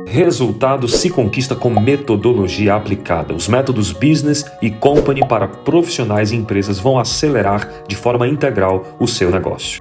Resultado se conquista com metodologia aplicada. Os métodos Business e Company para profissionais e empresas vão acelerar de forma integral o seu negócio.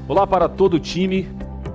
Olá para todo o time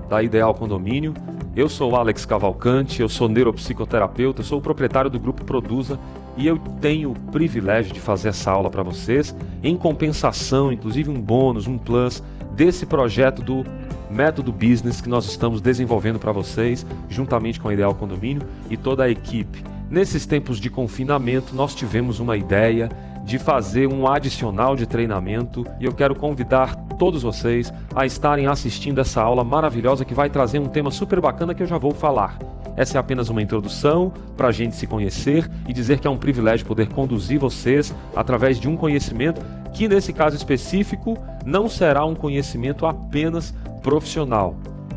da Ideal Condomínio. Eu sou o Alex Cavalcante, eu sou neuropsicoterapeuta, sou o proprietário do Grupo Produza e eu tenho o privilégio de fazer essa aula para vocês em compensação, inclusive um bônus, um plus desse projeto do Método Business que nós estamos desenvolvendo para vocês juntamente com a Ideal Condomínio e toda a equipe. Nesses tempos de confinamento nós tivemos uma ideia de fazer um adicional de treinamento e eu quero convidar todos vocês a estarem assistindo essa aula maravilhosa que vai trazer um tema super bacana que eu já vou falar. Essa é apenas uma introdução para a gente se conhecer e dizer que é um privilégio poder conduzir vocês através de um conhecimento que nesse caso específico não será um conhecimento apenas profissional.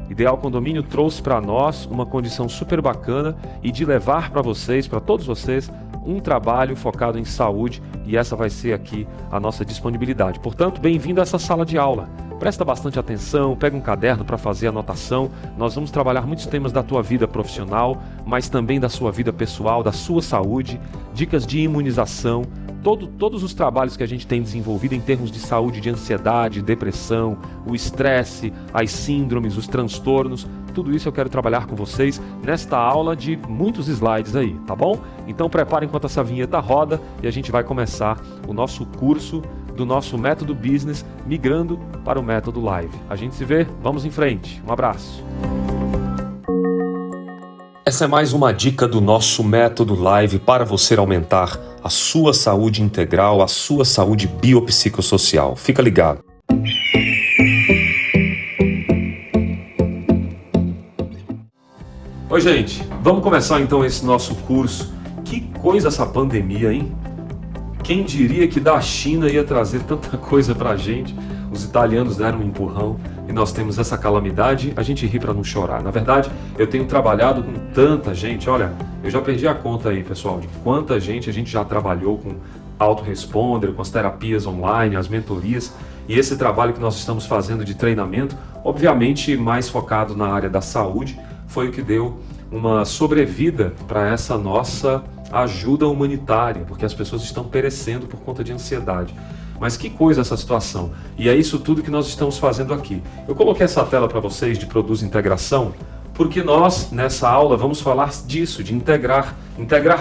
Ideal Condomínio trouxe para nós uma condição super bacana e de levar para vocês, para todos vocês, um trabalho focado em saúde e essa vai ser aqui a nossa disponibilidade. Portanto, bem-vindo a essa sala de aula. Presta bastante atenção, pega um caderno para fazer anotação. Nós vamos trabalhar muitos temas da tua vida profissional, mas também da sua vida pessoal, da sua saúde, dicas de imunização, todos os trabalhos que a gente tem desenvolvido em termos de saúde, de ansiedade, depressão, o estresse, as síndromes, os transtornos, tudo isso eu quero trabalhar com vocês nesta aula de muitos slides aí, tá bom? Então preparem enquanto essa vinheta roda e a gente vai começar o nosso curso do nosso método Business migrando para o método Live. A gente se vê, vamos em frente. Um abraço. Essa é mais uma dica do nosso método Live para você aumentar a sua saúde integral, a sua saúde biopsicossocial. Fica ligado. Oi, gente. Vamos começar então esse nosso curso. Que coisa essa pandemia, hein? Quem diria que da China ia trazer tanta coisa pra gente? Os italianos deram um empurrão e nós temos essa calamidade, a gente ri para não chorar. Na verdade, eu tenho trabalhado com tanta gente, olha, eu já perdi a conta aí, pessoal, de quanta gente a gente já trabalhou com autoresponder, com as terapias online, as mentorias, e esse trabalho que nós estamos fazendo de treinamento, obviamente mais focado na área da saúde, foi o que deu uma sobrevida para essa nossa ajuda humanitária, porque as pessoas estão perecendo por conta de ansiedade. Mas que coisa essa situação. E é isso tudo que nós estamos fazendo aqui. Eu coloquei essa tela para vocês de Produz Integração, porque nós, nessa aula, vamos falar disso, de integrar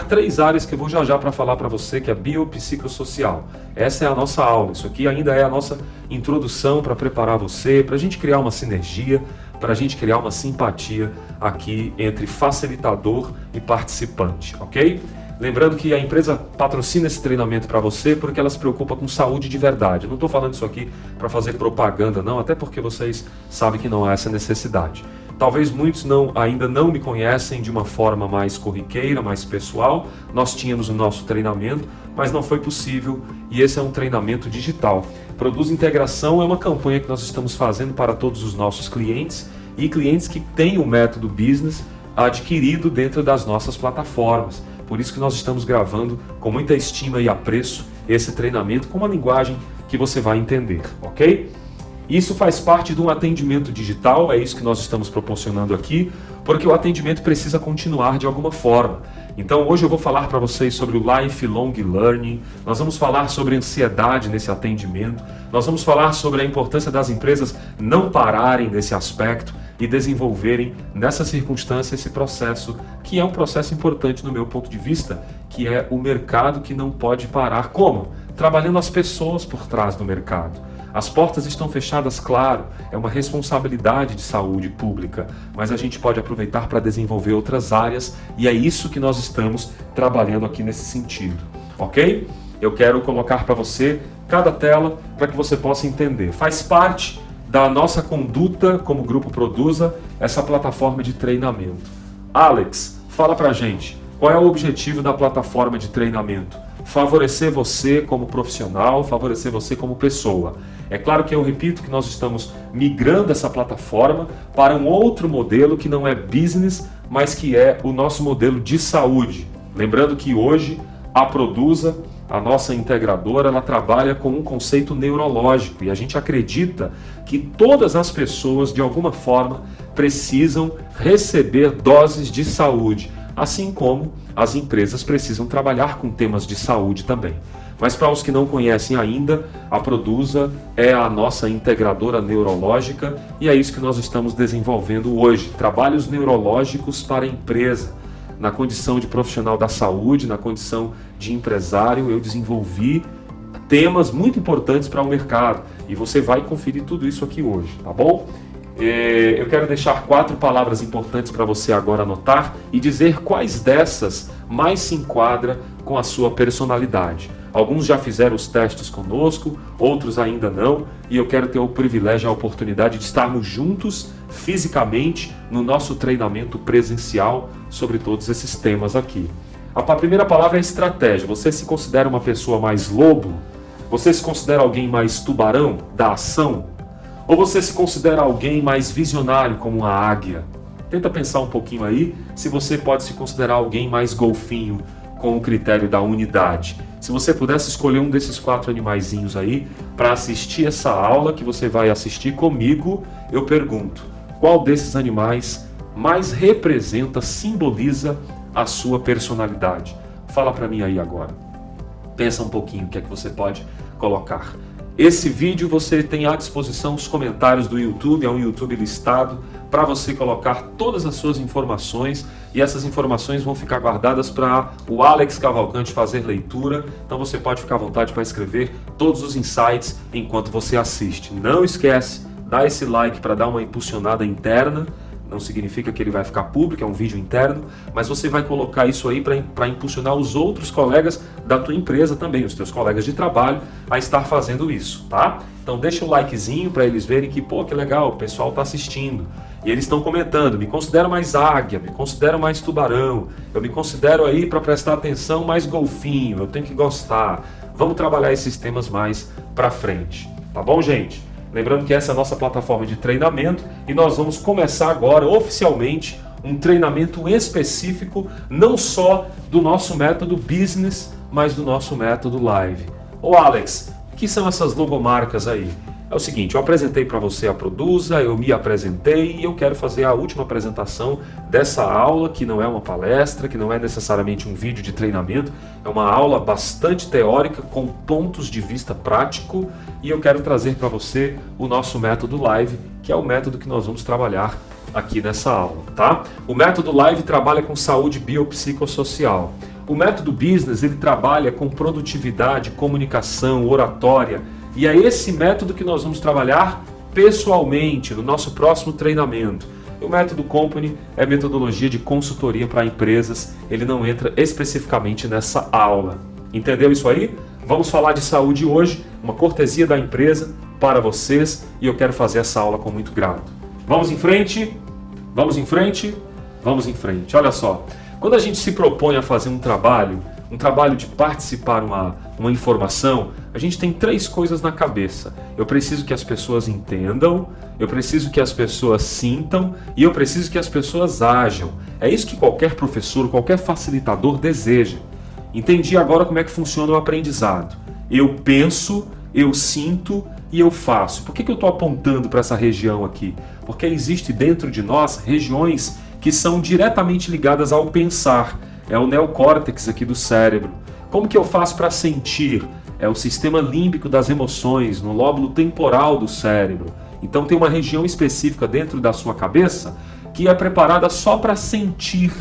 três áreas que eu vou já para falar para você, que é biopsicossocial. Essa é a nossa aula. Isso aqui ainda é a nossa introdução para preparar você, para a gente criar uma sinergia, para a gente criar uma simpatia aqui entre facilitador e participante, ok? Lembrando que a empresa patrocina esse treinamento para você porque ela se preocupa com saúde de verdade. Eu não estou falando isso aqui para fazer propaganda, não, até porque vocês sabem que não há essa necessidade. Talvez muitos ainda não me conhecem de uma forma mais corriqueira, mais pessoal. Nós tínhamos o nosso treinamento, mas não foi possível e esse é um treinamento digital. Produz Integração é uma campanha que nós estamos fazendo para todos os nossos clientes e clientes que têm o método Business adquirido dentro das nossas plataformas. Por isso que nós estamos gravando com muita estima e apreço esse treinamento com uma linguagem que você vai entender, ok? Isso faz parte de um atendimento digital, é isso que nós estamos proporcionando aqui, porque o atendimento precisa continuar de alguma forma. Então hoje eu vou falar para vocês sobre o Lifelong Learning, nós vamos falar sobre ansiedade nesse atendimento, nós vamos falar sobre a importância das empresas não pararem nesse aspecto e desenvolverem nessa circunstância esse processo, que é um processo importante no meu ponto de vista, que é o mercado que não pode parar. Como? Trabalhando as pessoas por trás do mercado. As portas estão fechadas, claro, é uma responsabilidade de saúde pública, mas a gente pode aproveitar para desenvolver outras áreas e é isso que nós estamos trabalhando aqui nesse sentido, ok? Eu quero colocar para você cada tela para que você possa entender. Faz parte da nossa conduta como Grupo Produza essa plataforma de treinamento. Alex, fala pra gente, Qual é o objetivo da plataforma de treinamento? Favorecer você como profissional, favorecer você como pessoa. É claro que eu repito que nós estamos migrando essa plataforma para um outro modelo que não é business, mas que é o nosso modelo de saúde. Lembrando que hoje a Produza, a nossa integradora, ela trabalha com um conceito neurológico e a gente acredita que todas as pessoas, de alguma forma, precisam receber doses de saúde, assim como as empresas precisam trabalhar com temas de saúde também. Mas para os que não conhecem ainda, a Produza é a nossa integradora neurológica e é isso que nós estamos desenvolvendo hoje. Trabalhos neurológicos para a empresa. Na condição de profissional da saúde, na condição de empresário, eu desenvolvi temas muito importantes para o mercado e você vai conferir tudo isso aqui hoje, tá bom? Eu quero deixar 4 palavras importantes para você agora anotar e dizer quais dessas mais se enquadra com a sua personalidade. Alguns já fizeram os testes conosco, outros ainda não, e eu quero ter o privilégio, a oportunidade de estarmos juntos fisicamente no nosso treinamento presencial sobre todos esses temas aqui. A primeira palavra é estratégia. Você se considera uma pessoa mais lobo? Você se considera alguém mais tubarão da ação? Ou você se considera alguém mais visionário, como uma águia? Tenta pensar um pouquinho aí se você pode se considerar alguém mais golfinho, com o critério da unidade. Se você pudesse escolher um desses 4 animaizinhos aí para assistir essa aula que você vai assistir comigo, eu pergunto, qual desses animais mais representa, simboliza a sua personalidade? Fala para mim aí agora. Pensa um pouquinho o que é que você pode colocar. Esse vídeo você tem à disposição os comentários do YouTube, é um YouTube listado para você colocar todas as suas informações e essas informações vão ficar guardadas para o Alex Cavalcante fazer leitura, então você pode ficar à vontade para escrever todos os insights enquanto você assiste. Não esquece, dá esse like para dar uma impulsionada interna. Não significa que ele vai ficar público, é um vídeo interno, mas você vai colocar isso aí para impulsionar os outros colegas da tua empresa também, os teus colegas de trabalho, a estar fazendo isso, tá? Então deixa o likezinho para eles verem que, pô, que legal, o pessoal está assistindo. E eles estão comentando, me considero mais águia, me considero mais tubarão, eu me considero aí para prestar atenção mais golfinho, eu tenho que gostar. Vamos trabalhar esses temas mais para frente, tá bom, gente? Lembrando que essa é a nossa plataforma de treinamento e nós vamos começar agora oficialmente um treinamento específico não só do nosso método business, mas do nosso método live. Ô Alex, o que são essas logomarcas aí? É o seguinte, eu apresentei para você a Produza, eu me apresentei e eu quero fazer a última apresentação dessa aula, que não é uma palestra, que não é necessariamente um vídeo de treinamento, é uma aula bastante teórica com pontos de vista prático e eu quero trazer para você o nosso método live, que é o método que nós vamos trabalhar aqui nessa aula, tá? O método live trabalha com saúde biopsicossocial. O método business, ele trabalha com produtividade, comunicação, oratória, e é esse método que nós vamos trabalhar pessoalmente no nosso próximo treinamento. O método Company é metodologia de consultoria para empresas, ele não entra especificamente nessa aula. Entendeu isso aí? Vamos falar de saúde hoje, uma cortesia da empresa para vocês e eu quero fazer essa aula com muito grado. Vamos em frente? Vamos em frente? Vamos em frente. Olha só, quando a gente se propõe a fazer um trabalho de participar uma informação, a gente tem 3 coisas na cabeça. Eu preciso que as pessoas entendam, eu preciso que as pessoas sintam e eu preciso que as pessoas ajam. É isso que qualquer professor, qualquer facilitador deseja. Entendi agora como é que funciona o aprendizado. Eu penso, eu sinto e eu faço. Por que eu estou apontando para essa região aqui? Porque existe dentro de nós regiões que são diretamente ligadas ao pensar. É o neocórtex aqui do cérebro. Como que eu faço para sentir? É o sistema límbico das emoções, no lóbulo temporal do cérebro. Então tem uma região específica dentro da sua cabeça que é preparada só para sentir.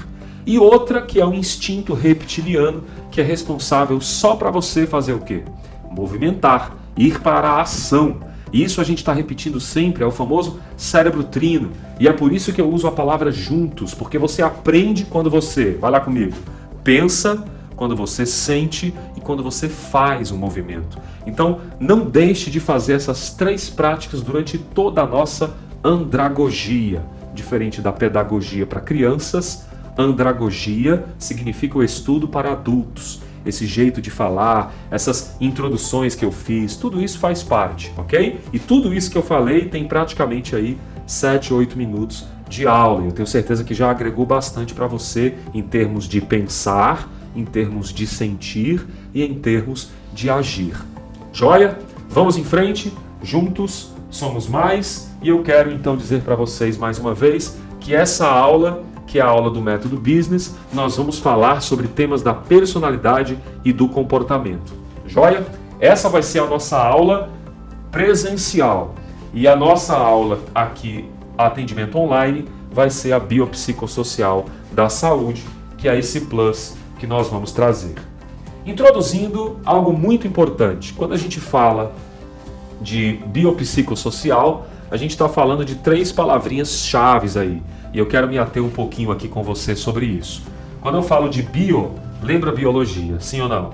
E outra que é o instinto reptiliano, que é responsável só para você fazer o quê? Movimentar, ir para a ação. E isso a gente está repetindo sempre, é o famoso cérebro trino. E é por isso que eu uso a palavra juntos, porque você aprende quando você, vai lá comigo, pensa, quando você sente e quando você faz um movimento. Então, não deixe de fazer essas 3 práticas durante toda a nossa andragogia. Diferente da pedagogia para crianças, Andragogia significa o estudo para adultos. Esse jeito de falar, essas introduções que eu fiz, tudo isso faz parte, ok? E tudo isso que eu falei tem praticamente aí 7, 8 minutos de aula. Eu tenho certeza que já agregou bastante para você em termos de pensar, em termos de sentir e em termos de agir. Joia? Vamos em frente, juntos somos mais, e eu quero então dizer para vocês mais uma vez que essa aula, que é a aula do Método Business, nós vamos falar sobre temas da personalidade e do comportamento. Joia? Essa vai ser a nossa aula presencial. E a nossa aula aqui, atendimento online, vai ser a biopsicossocial da saúde, que é esse plus que nós vamos trazer. Introduzindo algo muito importante. Quando a gente fala de biopsicossocial, a gente está falando de 3 palavrinhas chaves aí. E eu quero me ater um pouquinho aqui com você sobre isso. Quando eu falo de bio, lembra biologia, sim ou não?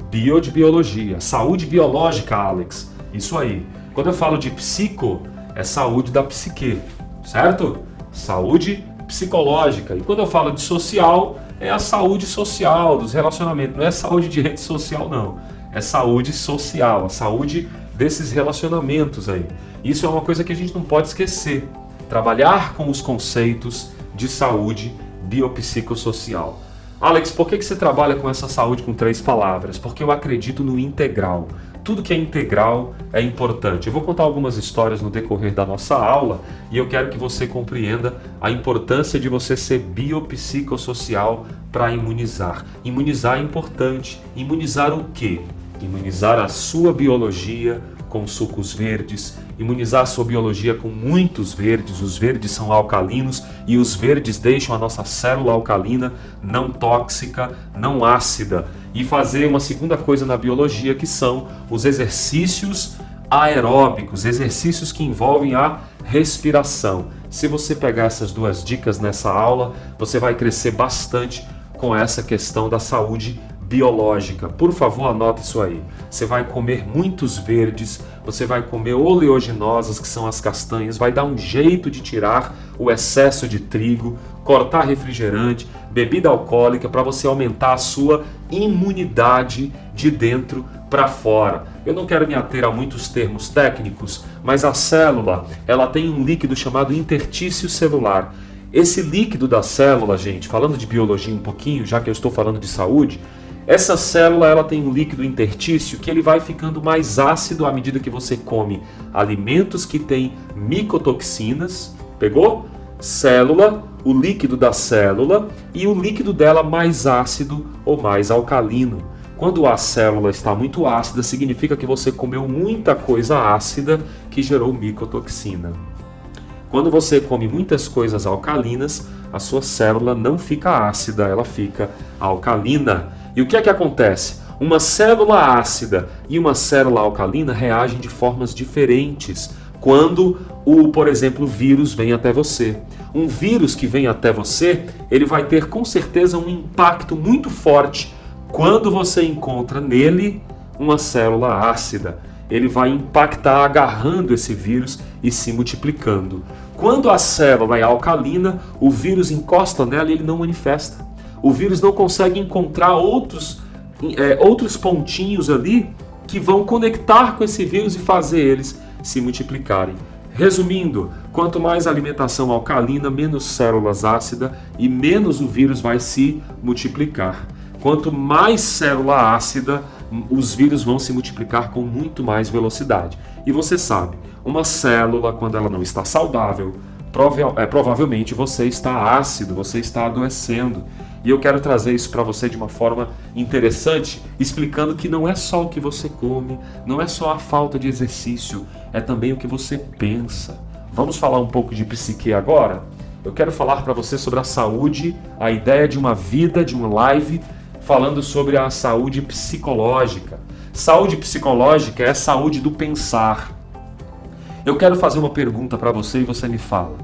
Bio de biologia, saúde biológica, Alex. Isso aí. Quando eu falo de psico, é saúde da psique, certo? Saúde psicológica. E quando eu falo de social, é a saúde social, dos relacionamentos. Não é saúde de rede social, não. É saúde social, a saúde desses relacionamentos aí. Isso é uma coisa que a gente não pode esquecer. Trabalhar com os conceitos de saúde biopsicossocial. Alex, por que você trabalha com essa saúde com 3 palavras? Porque eu acredito no integral. Tudo que é integral é importante. Eu vou contar algumas histórias no decorrer da nossa aula e eu quero que você compreenda a importância de você ser biopsicossocial para imunizar. Imunizar é importante. Imunizar o quê? Imunizar a sua biologia com sucos verdes, imunizar a sua biologia com muitos verdes. Os verdes são alcalinos e os verdes deixam a nossa célula alcalina não tóxica, não ácida. E fazer uma segunda coisa na biologia, que são os exercícios aeróbicos, exercícios que envolvem a respiração. Se você pegar essas 2 dicas nessa aula, você vai crescer bastante com essa questão da saúde biológica. Por favor, anota isso aí. Você vai comer muitos verdes, você vai comer oleaginosas, que são as castanhas, vai dar um jeito de tirar o excesso de trigo, cortar refrigerante, bebida alcoólica, para você aumentar a sua imunidade de dentro para fora. Eu não quero me ater a muitos termos técnicos, mas a célula, ela tem um líquido chamado intertício celular. Esse líquido da célula, gente, falando de biologia um pouquinho, já que eu estou falando de saúde, essa célula, ela tem um líquido intertício que ele vai ficando mais ácido à medida que você come alimentos que têm micotoxinas. Pegou? Célula, o líquido da célula e o líquido dela mais ácido ou mais alcalino. Quando a célula está muito ácida, significa que você comeu muita coisa ácida que gerou micotoxina. Quando você come muitas coisas alcalinas, a sua célula não fica ácida, ela fica alcalina. E o que é que acontece? Uma célula ácida e uma célula alcalina reagem de formas diferentes quando por exemplo, o vírus vem até você. Um vírus que vem até você, ele vai ter com certeza um impacto muito forte quando você encontra nele uma célula ácida. Ele vai impactar agarrando esse vírus e se multiplicando. Quando a célula é alcalina, o vírus encosta nela e ele não manifesta. O vírus não consegue encontrar outros pontinhos ali que vão conectar com esse vírus e fazer eles se multiplicarem. Resumindo, quanto mais alimentação alcalina, menos células ácidas e menos o vírus vai se multiplicar. Quanto mais célula ácida, os vírus vão se multiplicar com muito mais velocidade. E você sabe, uma célula, quando ela não está saudável, provavelmente você está ácido, você está adoecendo. E eu quero trazer isso para você de uma forma interessante, explicando que não é só o que você come, não é só a falta de exercício, é também o que você pensa. Vamos falar um pouco de psique agora? Eu quero falar para você sobre a saúde, a ideia de uma vida, de uma live, falando sobre a saúde psicológica. Saúde psicológica é a saúde do pensar. Eu quero fazer uma pergunta para você e você me fala.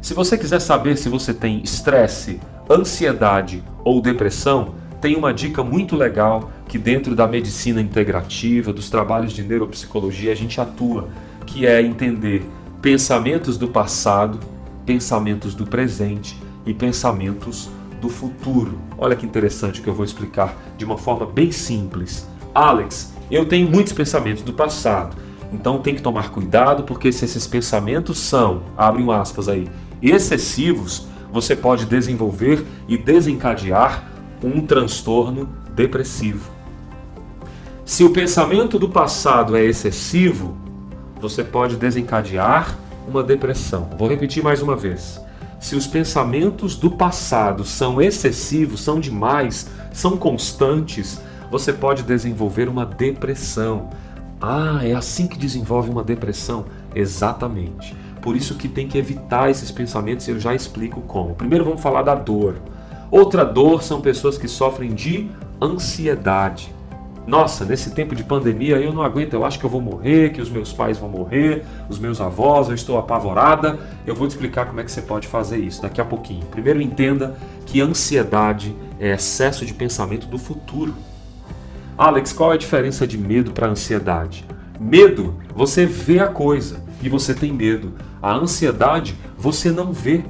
Se você quiser saber se você tem estresse, ansiedade ou depressão, tem uma dica muito legal que dentro da medicina integrativa, dos trabalhos de neuropsicologia, a gente atua, que é entender pensamentos do passado, pensamentos do presente e pensamentos do futuro. Olha que interessante que eu vou explicar de uma forma bem simples. Alex, eu tenho muitos pensamentos do passado, então tem que tomar cuidado, porque se esses pensamentos são, abre um aspas aí, excessivos, você pode desenvolver e desencadear um transtorno depressivo. Se o pensamento do passado é excessivo, você pode desencadear uma depressão. Vou repetir mais uma vez. Se os pensamentos do passado são excessivos, são demais, são constantes, você pode desenvolver uma depressão. Ah, é assim que desenvolve uma depressão? Exatamente. Por isso que tem que evitar esses pensamentos e eu já explico como. Primeiro vamos falar da dor. Outra dor são pessoas que sofrem de ansiedade. Nossa, nesse tempo de pandemia eu não aguento, eu acho que eu vou morrer, que os meus pais vão morrer, os meus avós, eu estou apavorada. Eu vou te explicar como é que você pode fazer isso daqui a pouquinho. Primeiro entenda que ansiedade é excesso de pensamento do futuro. Alex, qual é a diferença de medo para ansiedade? Medo, você vê a coisa e você tem medo. A ansiedade, você não vê.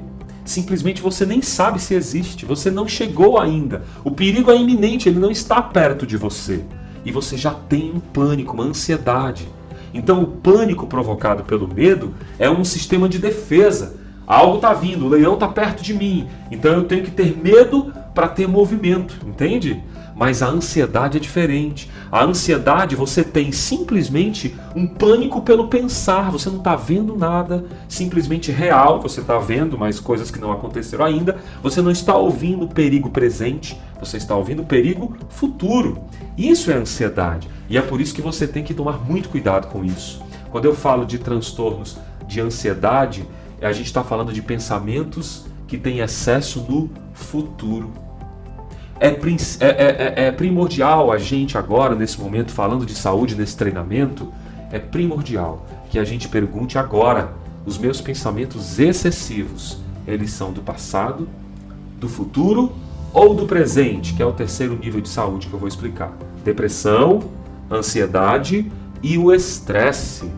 Simplesmente você nem sabe se existe, você não chegou ainda. O perigo é iminente, ele não está perto de você. E você já tem um pânico, uma ansiedade. Então o pânico provocado pelo medo é um sistema de defesa. Algo está vindo, o leão está perto de mim. Então eu tenho que ter medo para ter movimento, entende? Mas a ansiedade é diferente. A ansiedade você tem simplesmente um pânico pelo pensar. Você não está vendo nada simplesmente real. Você está vendo, mas coisas que não aconteceram ainda. Você não está ouvindo o perigo presente. Você está ouvindo o perigo futuro. Isso é ansiedade. E é por isso que você tem que tomar muito cuidado com isso. Quando eu falo de transtornos de ansiedade, a gente está falando de pensamentos que têm excesso no futuro. É primordial a gente agora, nesse momento, falando de saúde, nesse treinamento, é primordial que a gente pergunte agora, os meus pensamentos excessivos, eles são do passado, do futuro ou do presente, que é o terceiro nível de saúde que eu vou explicar. Depressão, ansiedade e o estresse.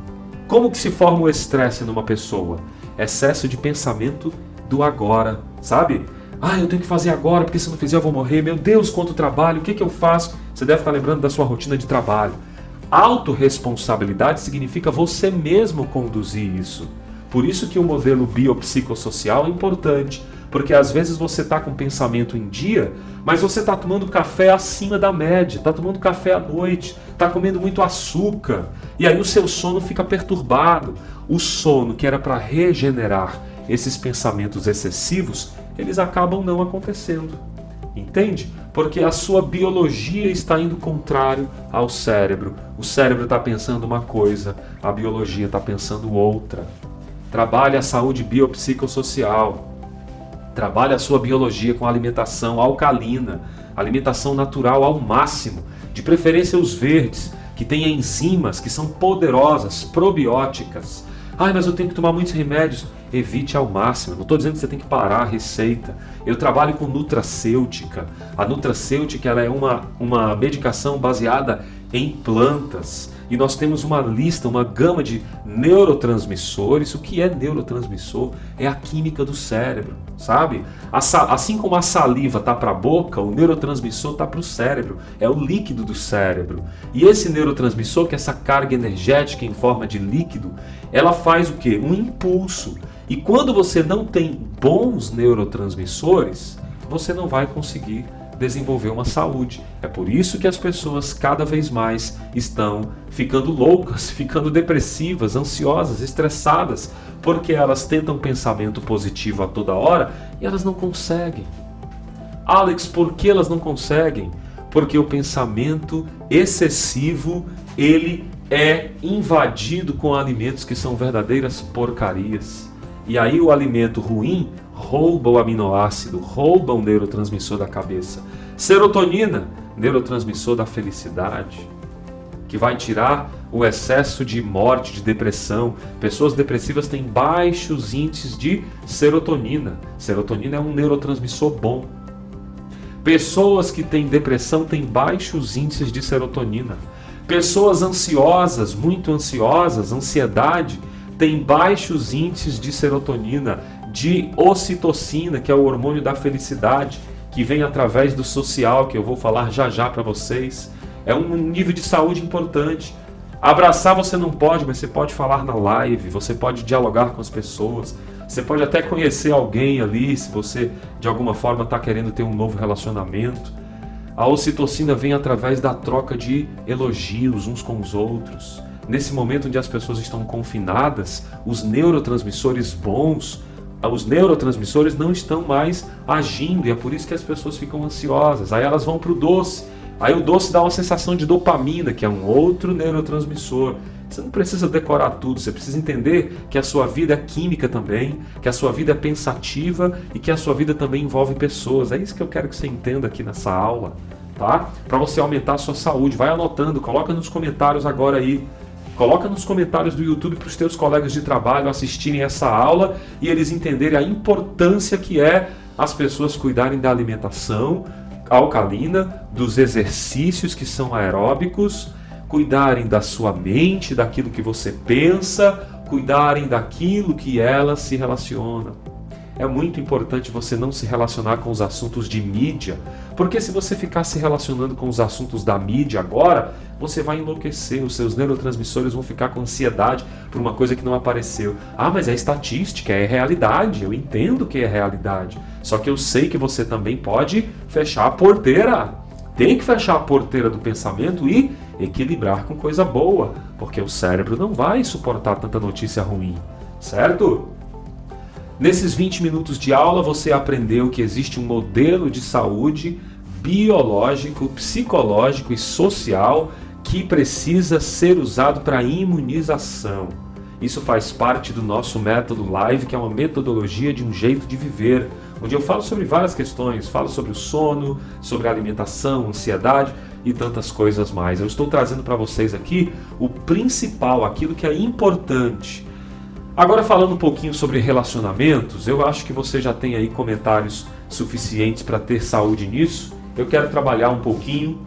Como que se forma o estresse numa pessoa? Excesso de pensamento do agora, sabe? Ah, eu tenho que fazer agora, porque se não fizer eu vou morrer. Meu Deus, quanto trabalho, o que eu faço? Você deve estar lembrando da sua rotina de trabalho. Autorresponsabilidade significa você mesmo conduzir isso. Por isso que o modelo biopsicossocial é importante, porque às vezes você está com o pensamento em dia, mas você está tomando café acima da média, está tomando café à noite, está comendo muito açúcar, e aí o seu sono fica perturbado. O sono que era para regenerar esses pensamentos excessivos, eles acabam não acontecendo. Entende? Porque a sua biologia está indo contrário ao cérebro. O cérebro está pensando uma coisa, a biologia está pensando outra. Trabalhe a saúde biopsicossocial. Trabalhe a sua biologia com alimentação alcalina, alimentação natural ao máximo, de preferência os verdes, que têm enzimas que são poderosas, probióticas. Ah, mas eu tenho que tomar muitos remédios. Evite ao máximo. Não estou dizendo que você tem que parar a receita. Eu trabalho com nutracêutica. A nutracêutica ela é uma medicação baseada em plantas. E nós temos uma lista, uma gama de neurotransmissores. O que é neurotransmissor? É a química do cérebro, sabe? Assim como a saliva está para a boca, o neurotransmissor está para o cérebro. É o líquido do cérebro. E esse neurotransmissor, que é essa carga energética em forma de líquido, ela faz o quê? Um impulso. E quando você não tem bons neurotransmissores, você não vai conseguir desenvolver uma saúde. É por isso que as pessoas cada vez mais estão ficando loucas, ficando depressivas, ansiosas, estressadas, porque elas tentam pensamento positivo a toda hora e elas não conseguem. Alex, por que elas não conseguem? Porque o pensamento excessivo, ele é invadido com alimentos que são verdadeiras porcarias. E aí o alimento ruim rouba o aminoácido, rouba o neurotransmissor da cabeça. Serotonina, neurotransmissor da felicidade, que vai tirar o excesso de morte, de depressão. Pessoas depressivas têm baixos índices de serotonina. Serotonina é um neurotransmissor bom. Pessoas que têm depressão têm baixos índices de serotonina. Pessoas ansiosas, muito ansiosas, ansiedade, têm baixos índices de serotonina, de ocitocina, que é o hormônio da felicidade. que vem através do social, que eu vou falar já já para vocês. É um nível de saúde importante. Abraçar você não pode, mas você pode falar na live, você pode dialogar com as pessoas, você pode até conhecer alguém ali, se você de alguma forma está querendo ter um novo relacionamento. A ocitocina vem através da troca de elogios uns com os outros. Nesse momento onde as pessoas estão confinadas, os neurotransmissores bons, os neurotransmissores não estão mais agindo, e é por isso que as pessoas ficam ansiosas. Aí elas vão para o doce. Aí o doce dá uma sensação de dopamina, que é um outro neurotransmissor. Você não precisa decorar tudo, você precisa entender que a sua vida é química também, que a sua vida é pensativa e que a sua vida também envolve pessoas. É isso que eu quero que você entenda aqui nessa aula, tá? Para você aumentar a sua saúde. Vai anotando, coloca nos comentários agora aí. Coloca nos comentários do YouTube para os teus colegas de trabalho assistirem essa aula e eles entenderem a importância que é as pessoas cuidarem da alimentação alcalina, dos exercícios que são aeróbicos, cuidarem da sua mente, daquilo que você pensa, cuidarem daquilo que ela se relaciona. É muito importante você não se relacionar com os assuntos de mídia, porque se você ficar se relacionando com os assuntos da mídia agora, você vai enlouquecer, os seus neurotransmissores vão ficar com ansiedade por uma coisa que não apareceu. Ah, mas é estatística, é realidade, eu entendo que é realidade. Só que eu sei que você também pode fechar a porteira. Tem que fechar a porteira do pensamento e equilibrar com coisa boa, porque o cérebro não vai suportar tanta notícia ruim, certo? Nesses 20 minutos de aula você aprendeu que existe um modelo de saúde biológico, psicológico e social que precisa ser usado para imunização. Isso faz parte do nosso método Live, que é uma metodologia de um jeito de viver, onde eu falo sobre várias questões, falo sobre o sono, sobre a alimentação, ansiedade e tantas coisas mais. Eu estou trazendo para vocês aqui o principal, aquilo que é importante. Agora falando um pouquinho sobre relacionamentos, eu acho que você já tem aí comentários suficientes para ter saúde nisso. Eu quero trabalhar um pouquinho.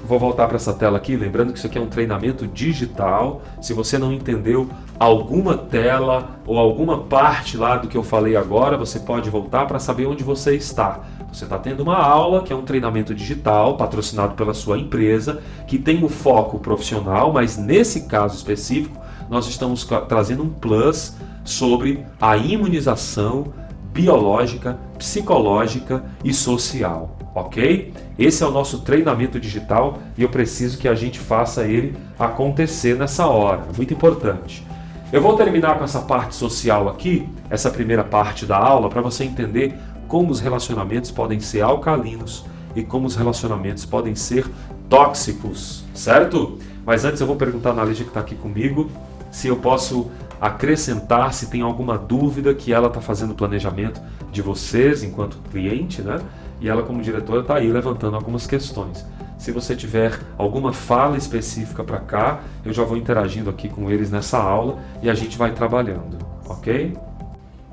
Vou voltar para essa tela aqui, lembrando que isso aqui é um treinamento digital. Se você não entendeu alguma tela ou alguma parte lá do que eu falei agora, você pode voltar para saber onde você está. Você está tendo uma aula que é um treinamento digital, patrocinado pela sua empresa, que tem o foco profissional, mas nesse caso específico, nós estamos trazendo um plus sobre a imunização biológica, psicológica e social, ok? Esse é o nosso treinamento digital e eu preciso que a gente faça ele acontecer nessa hora, muito importante. Eu vou terminar com essa parte social aqui, essa primeira parte da aula, para você entender como os relacionamentos podem ser alcalinos e como os relacionamentos podem ser tóxicos, certo? Mas antes eu vou perguntar na Lígia que está aqui comigo se eu posso acrescentar, se tem alguma dúvida, que ela está fazendo o planejamento de vocês enquanto cliente, né? E ela como diretora está aí levantando algumas questões. Se você tiver alguma fala específica para cá, eu já vou interagindo aqui com eles nessa aula e a gente vai trabalhando, ok?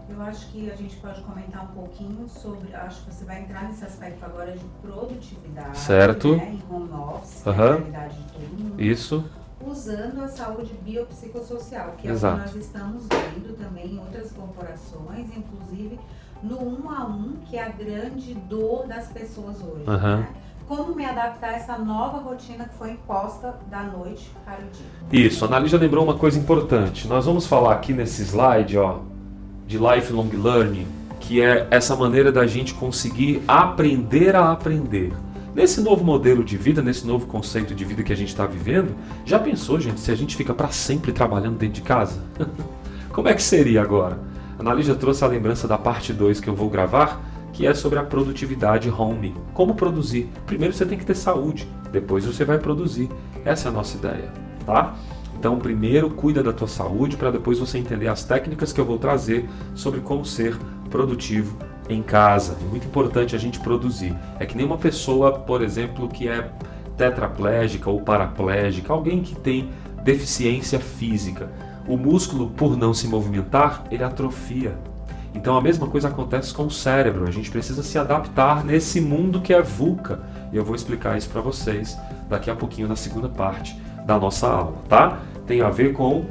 Eu acho que a gente pode comentar um pouquinho sobre, acho que você vai entrar nesse aspecto agora de produtividade, certo? Né, em home office, a realidade de todo mundo. Isso. Usando a saúde biopsicossocial, que é Exato. o que nós estamos vendo também em outras corporações, inclusive no 1 a 1, que é a grande dor das pessoas hoje. Né? Como me adaptar a essa nova rotina que foi imposta da noite para o dia. Isso, a Analisa lembrou uma coisa importante. Nós vamos falar aqui nesse slide, ó, de lifelong learning, que é essa maneira da gente conseguir aprender a aprender. Nesse novo modelo de vida, nesse novo conceito de vida que a gente está vivendo, já pensou, gente, se a gente fica para sempre trabalhando dentro de casa? Como é que seria agora? A Analisa trouxe a lembrança da parte 2 que eu vou gravar, que é sobre a produtividade home. Como produzir? Primeiro você tem que ter saúde, depois você vai produzir. Essa é a nossa ideia, tá? Então, primeiro cuida da tua saúde para depois você entender as técnicas que eu vou trazer sobre como ser produtivo em casa. É muito importante a gente produzir. É que nem uma pessoa, por exemplo, que é tetraplégica ou paraplégica, alguém que tem deficiência física. O músculo, por não se movimentar, ele atrofia. Então a mesma coisa acontece com o cérebro. A gente precisa se adaptar nesse mundo que é VUCA. E eu vou explicar isso para vocês daqui a pouquinho na segunda parte da nossa aula, tá? Tem a ver com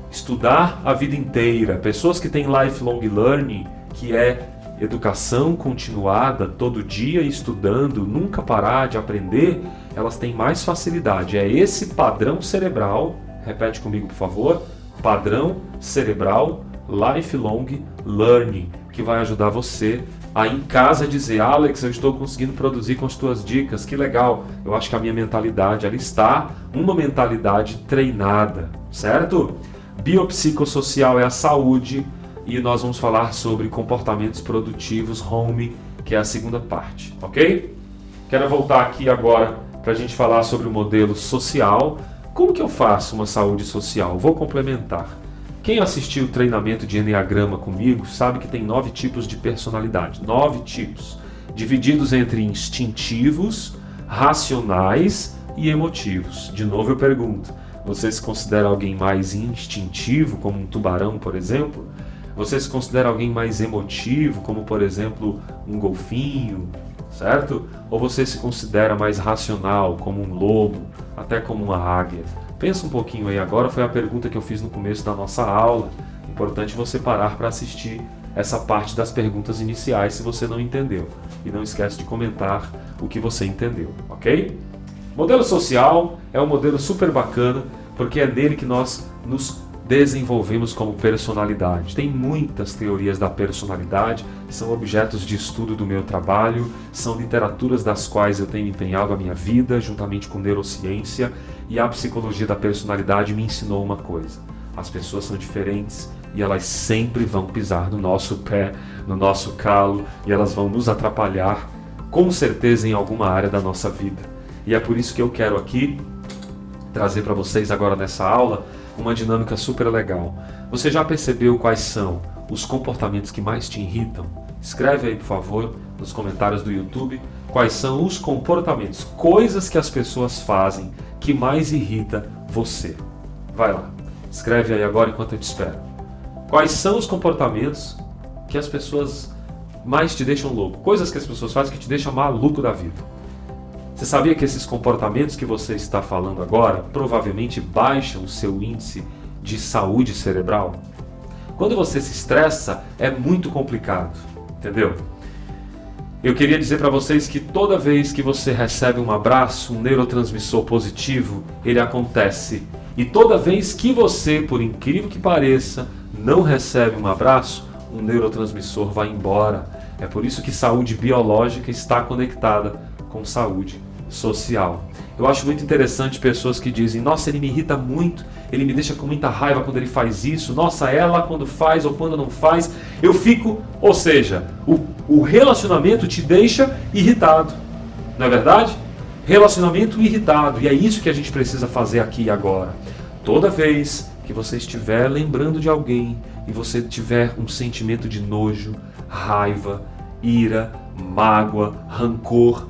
estudar a vida inteira. Pessoas que têm lifelong learning, que é educação continuada, todo dia estudando, nunca parar de aprender, elas têm mais facilidade. É esse padrão cerebral, repete comigo por favor, padrão cerebral lifelong learning, que vai ajudar você a em casa dizer: Alex, eu estou conseguindo produzir com as tuas dicas, que legal, eu acho que a minha mentalidade, ela está uma mentalidade treinada, certo? Biopsicossocial é a saúde e nós vamos falar sobre comportamentos produtivos home, que é a segunda parte, ok? Quero voltar aqui agora para a gente falar sobre o modelo social. Como que eu faço uma saúde social? Vou complementar. Quem assistiu o treinamento de Enneagrama comigo sabe que tem 9 tipos de personalidade. 9 tipos, divididos entre instintivos, racionais e emotivos. De novo eu pergunto, você se considera alguém mais instintivo, como um tubarão, por exemplo? Você se considera alguém mais emotivo, como por exemplo um golfinho, certo? Ou você se considera mais racional, como um lobo, até como uma águia? Pensa um pouquinho aí agora, foi a pergunta que eu fiz no começo da nossa aula. Importante você parar para assistir essa parte das perguntas iniciais se você não entendeu. E não esquece de comentar o que você entendeu, ok? Modelo social é um modelo super bacana, porque é nele que nós nos desenvolvemos como personalidade. Tem muitas teorias da personalidade, que são objetos de estudo do meu trabalho, são literaturas das quais eu tenho empenhado a minha vida, juntamente com neurociência, e a psicologia da personalidade me ensinou uma coisa: as pessoas são diferentes e elas sempre vão pisar no nosso pé, no nosso calo, e elas vão nos atrapalhar, com certeza, em alguma área da nossa vida. E é por isso que eu quero aqui trazer para vocês agora nessa aula uma dinâmica super legal. Você já percebeu quais são os comportamentos que mais te irritam? Escreve aí, por favor, nos comentários do YouTube, quais são os comportamentos, coisas que as pessoas fazem que mais irrita você. Vai lá, escreve aí agora enquanto eu te espero. Quais são os comportamentos que as pessoas mais te deixam louco? Coisas que as pessoas fazem que te deixam maluco da vida. Você sabia que esses comportamentos que você está falando agora provavelmente baixam o seu índice de saúde cerebral? Quando você se estressa, é muito complicado, entendeu? Eu queria dizer para vocês que toda vez que você recebe um abraço, um neurotransmissor positivo, ele acontece. E toda vez que você, por incrível que pareça, não recebe um abraço, um neurotransmissor vai embora. É por isso que saúde biológica está conectada com saúde social. Eu acho muito interessante pessoas que dizem: nossa, ele me irrita muito, ele me deixa com muita raiva quando ele faz isso, nossa, ela quando faz ou quando não faz, eu fico... Ou seja, o relacionamento te deixa irritado, não é verdade? Relacionamento irritado, e é isso que a gente precisa fazer aqui e agora. Toda vez que você estiver lembrando de alguém e você tiver um sentimento de nojo, raiva, ira, mágoa, rancor,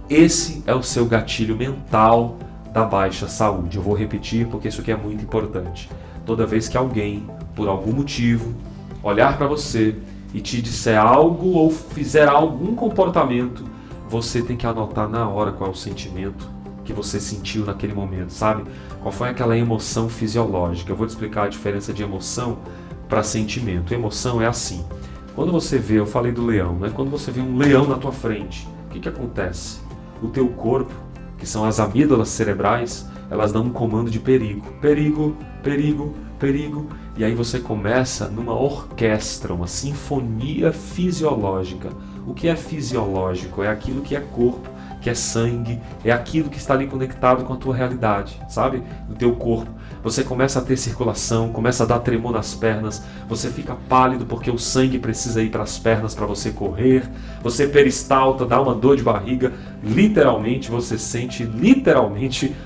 esse é o seu gatilho mental da baixa saúde. Eu vou repetir porque isso aqui é muito importante. Toda vez que alguém, por algum motivo, olhar para você e te disser algo ou fizer algum comportamento, você tem que anotar na hora qual é o sentimento que você sentiu naquele momento, sabe? Qual foi aquela emoção fisiológica. Eu vou te explicar a diferença de emoção para sentimento. Emoção é assim. Quando você vê, eu falei do leão, né? Quando você vê um leão na tua frente, o que acontece? O teu corpo, que são as amígdalas cerebrais, elas dão um comando de perigo. Perigo, perigo, perigo. E aí você começa numa orquestra, uma sinfonia fisiológica. O que é fisiológico? É aquilo que é corpo, que é sangue, é aquilo que está ali conectado com a tua realidade, sabe? No teu corpo. Você começa a ter circulação, começa a dar tremor nas pernas, você fica pálido porque o sangue precisa ir para as pernas para você correr, você peristalta, dá uma dor de barriga, literalmente você sente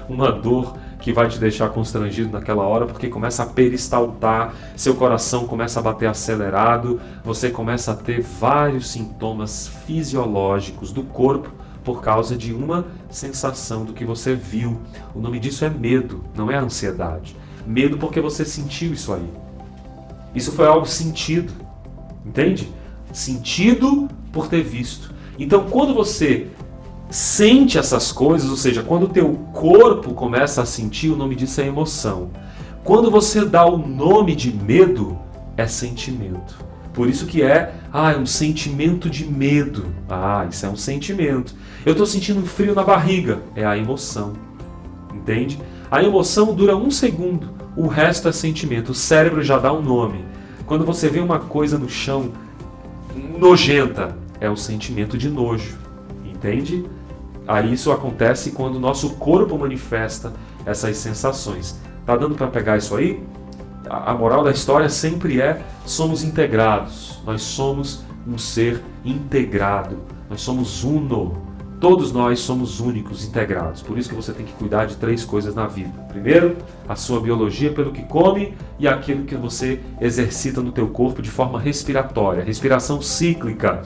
uma dor que vai te deixar constrangido naquela hora, porque começa a peristaltar, seu coração começa a bater acelerado, você começa a ter vários sintomas fisiológicos do corpo, por causa de uma sensação do que você viu. O nome disso é medo, não é ansiedade. Medo porque você sentiu isso aí. Isso foi algo sentido, entende? Sentido por ter visto. Então, quando você sente essas coisas, ou seja, quando o teu corpo começa a sentir, o nome disso é emoção. Quando você dá o nome de medo, é sentimento. Por isso que é um sentimento de medo. Isso é um sentimento. Eu estou sentindo um frio na barriga. É a emoção. Entende? A emoção dura 1 segundo. O resto é sentimento. O cérebro já dá um nome. Quando você vê uma coisa no chão nojenta, é o sentimento de nojo. Entende? Aí isso acontece quando o nosso corpo manifesta essas sensações. Tá dando para pegar isso aí? A moral da história sempre somos integrados. Nós somos um ser integrado. Nós somos uno. Todos nós somos únicos, integrados. Por isso que você tem que cuidar de 3 coisas na vida. Primeiro, a sua biologia pelo que come e aquilo que você exercita no teu corpo de forma respiratória. Respiração cíclica.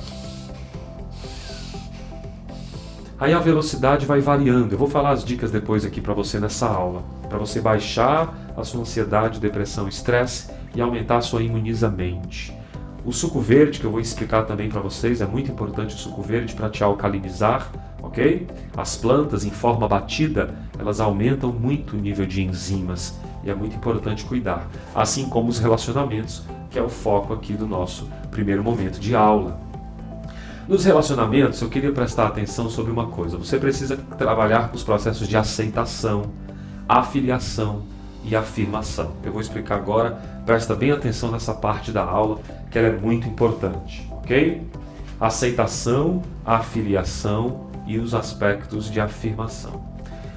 Aí a velocidade vai variando. Eu vou falar as dicas depois aqui para você nessa aula. Para você baixar a sua ansiedade, depressão, estresse e aumentar a sua imunizamente. O suco verde, que eu vou explicar também para vocês, é muito importante o suco verde para te alcalinizar, ok? As plantas em forma batida, elas aumentam muito o nível de enzimas e é muito importante cuidar. Assim como os relacionamentos, que é o foco aqui do nosso primeiro momento de aula. Nos relacionamentos, eu queria prestar atenção sobre uma coisa. Você precisa trabalhar com os processos de aceitação, afiliação e afirmação. Eu vou explicar agora, presta bem atenção nessa parte da aula, que ela é muito importante, ok? Aceitação, afiliação e os aspectos de afirmação.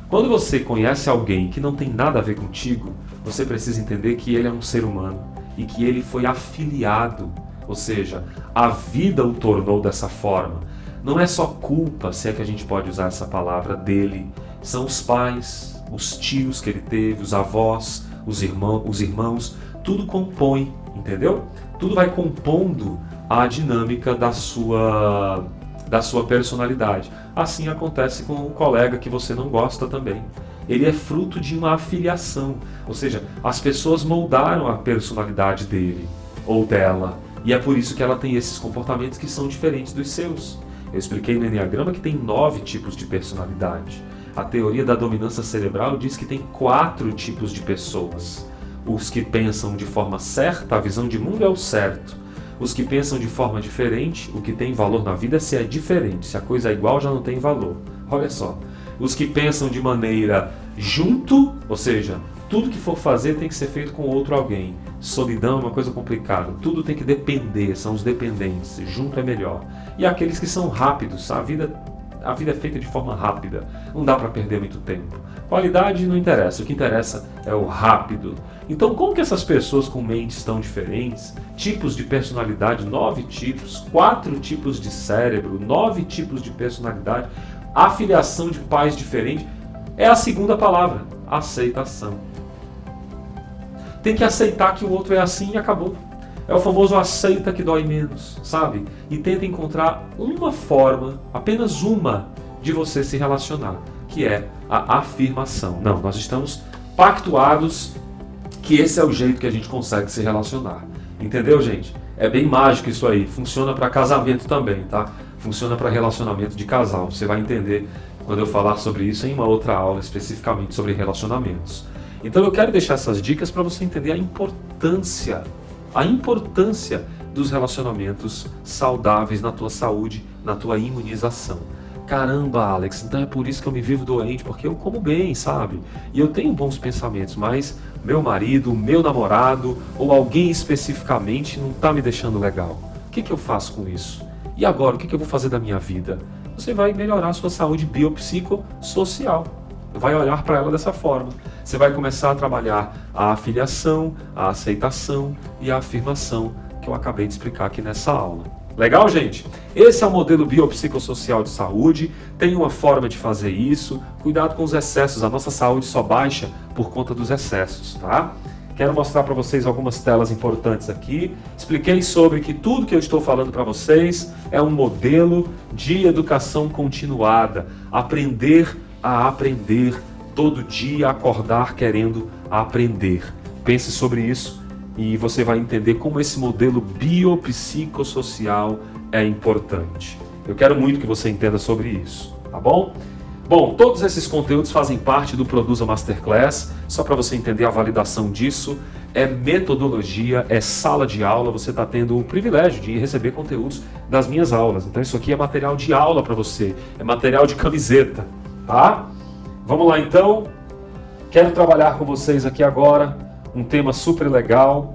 Quando você conhece alguém que não tem nada a ver contigo, você precisa entender que ele é um ser humano e que ele foi afiliado, ou seja, a vida o tornou dessa forma. Não é só culpa, se é que a gente pode usar essa palavra, dele. São os pais, os tios que ele teve, os avós, os irmãos, tudo compõe, entendeu? Tudo vai compondo a dinâmica da sua personalidade. Assim acontece com um colega que você não gosta também. Ele é fruto de uma afiliação, ou seja, as pessoas moldaram a personalidade dele ou dela, e é por isso que ela tem esses comportamentos que são diferentes dos seus. Eu expliquei no Enneagrama que tem 9 tipos de personalidade. A teoria da dominância cerebral diz que tem 4 tipos de pessoas. Os que pensam de forma certa, a visão de mundo é o certo. Os que pensam de forma diferente, o que tem valor na vida é se é diferente. Se a coisa é igual, já não tem valor. Olha só. Os que pensam de maneira junto, ou seja, tudo que for fazer tem que ser feito com outro alguém. Solidão é uma coisa complicada. Tudo tem que depender, são os dependentes. Junto é melhor. E aqueles que são rápidos, a vida é feita de forma rápida. Não dá para perder muito tempo. Qualidade não interessa, o que interessa é o rápido. Então, como que essas pessoas com mentes tão diferentes, tipos de personalidade, 9 tipos, 4 tipos de cérebro, 9 tipos de personalidade, afiliação de pais diferentes, é a segunda palavra, aceitação. Tem que aceitar que o outro é assim e acabou. É o famoso aceita que dói menos, sabe? E tenta encontrar uma forma, apenas uma, de você se relacionar, que é a afirmação. Não, nós estamos pactuados que esse é o jeito que a gente consegue se relacionar. Entendeu, gente? É bem mágico isso aí. Funciona para casamento também, tá? Funciona para relacionamento de casal. Você vai entender quando eu falar sobre isso em uma outra aula, especificamente sobre relacionamentos. Então eu quero deixar essas dicas para você entender a importância dos relacionamentos saudáveis na tua saúde, na tua imunização. Caramba, Alex, então é por isso que eu me vivo doente, porque eu como bem, sabe? E eu tenho bons pensamentos, mas meu marido, meu namorado ou alguém especificamente não está me deixando legal. O que eu faço com isso? E agora, o que eu vou fazer da minha vida? Você vai melhorar a sua saúde biopsicossocial. Vai olhar para ela dessa forma. Você vai começar a trabalhar a afiliação, a aceitação e a afirmação que eu acabei de explicar aqui nessa aula. Legal, gente? Esse é o modelo biopsicossocial de saúde. Tem uma forma de fazer isso. Cuidado com os excessos. A nossa saúde só baixa por conta dos excessos, tá? Quero mostrar para vocês algumas telas importantes aqui. Expliquei sobre que tudo que eu estou falando para vocês é um modelo de educação continuada. Aprender a aprender, todo dia acordar querendo aprender. Pense sobre isso e você vai entender como esse modelo biopsicossocial é importante. Eu quero muito que você entenda sobre isso, tá bom? Bom, todos esses conteúdos fazem parte do Produza Masterclass, só para você entender a validação disso. é metodologia, é sala de aula. Você está tendo o privilégio de receber conteúdos das minhas aulas. Então isso aqui é material de aula para você, é material de camiseta, tá? Vamos lá então, quero trabalhar com vocês aqui agora um tema super legal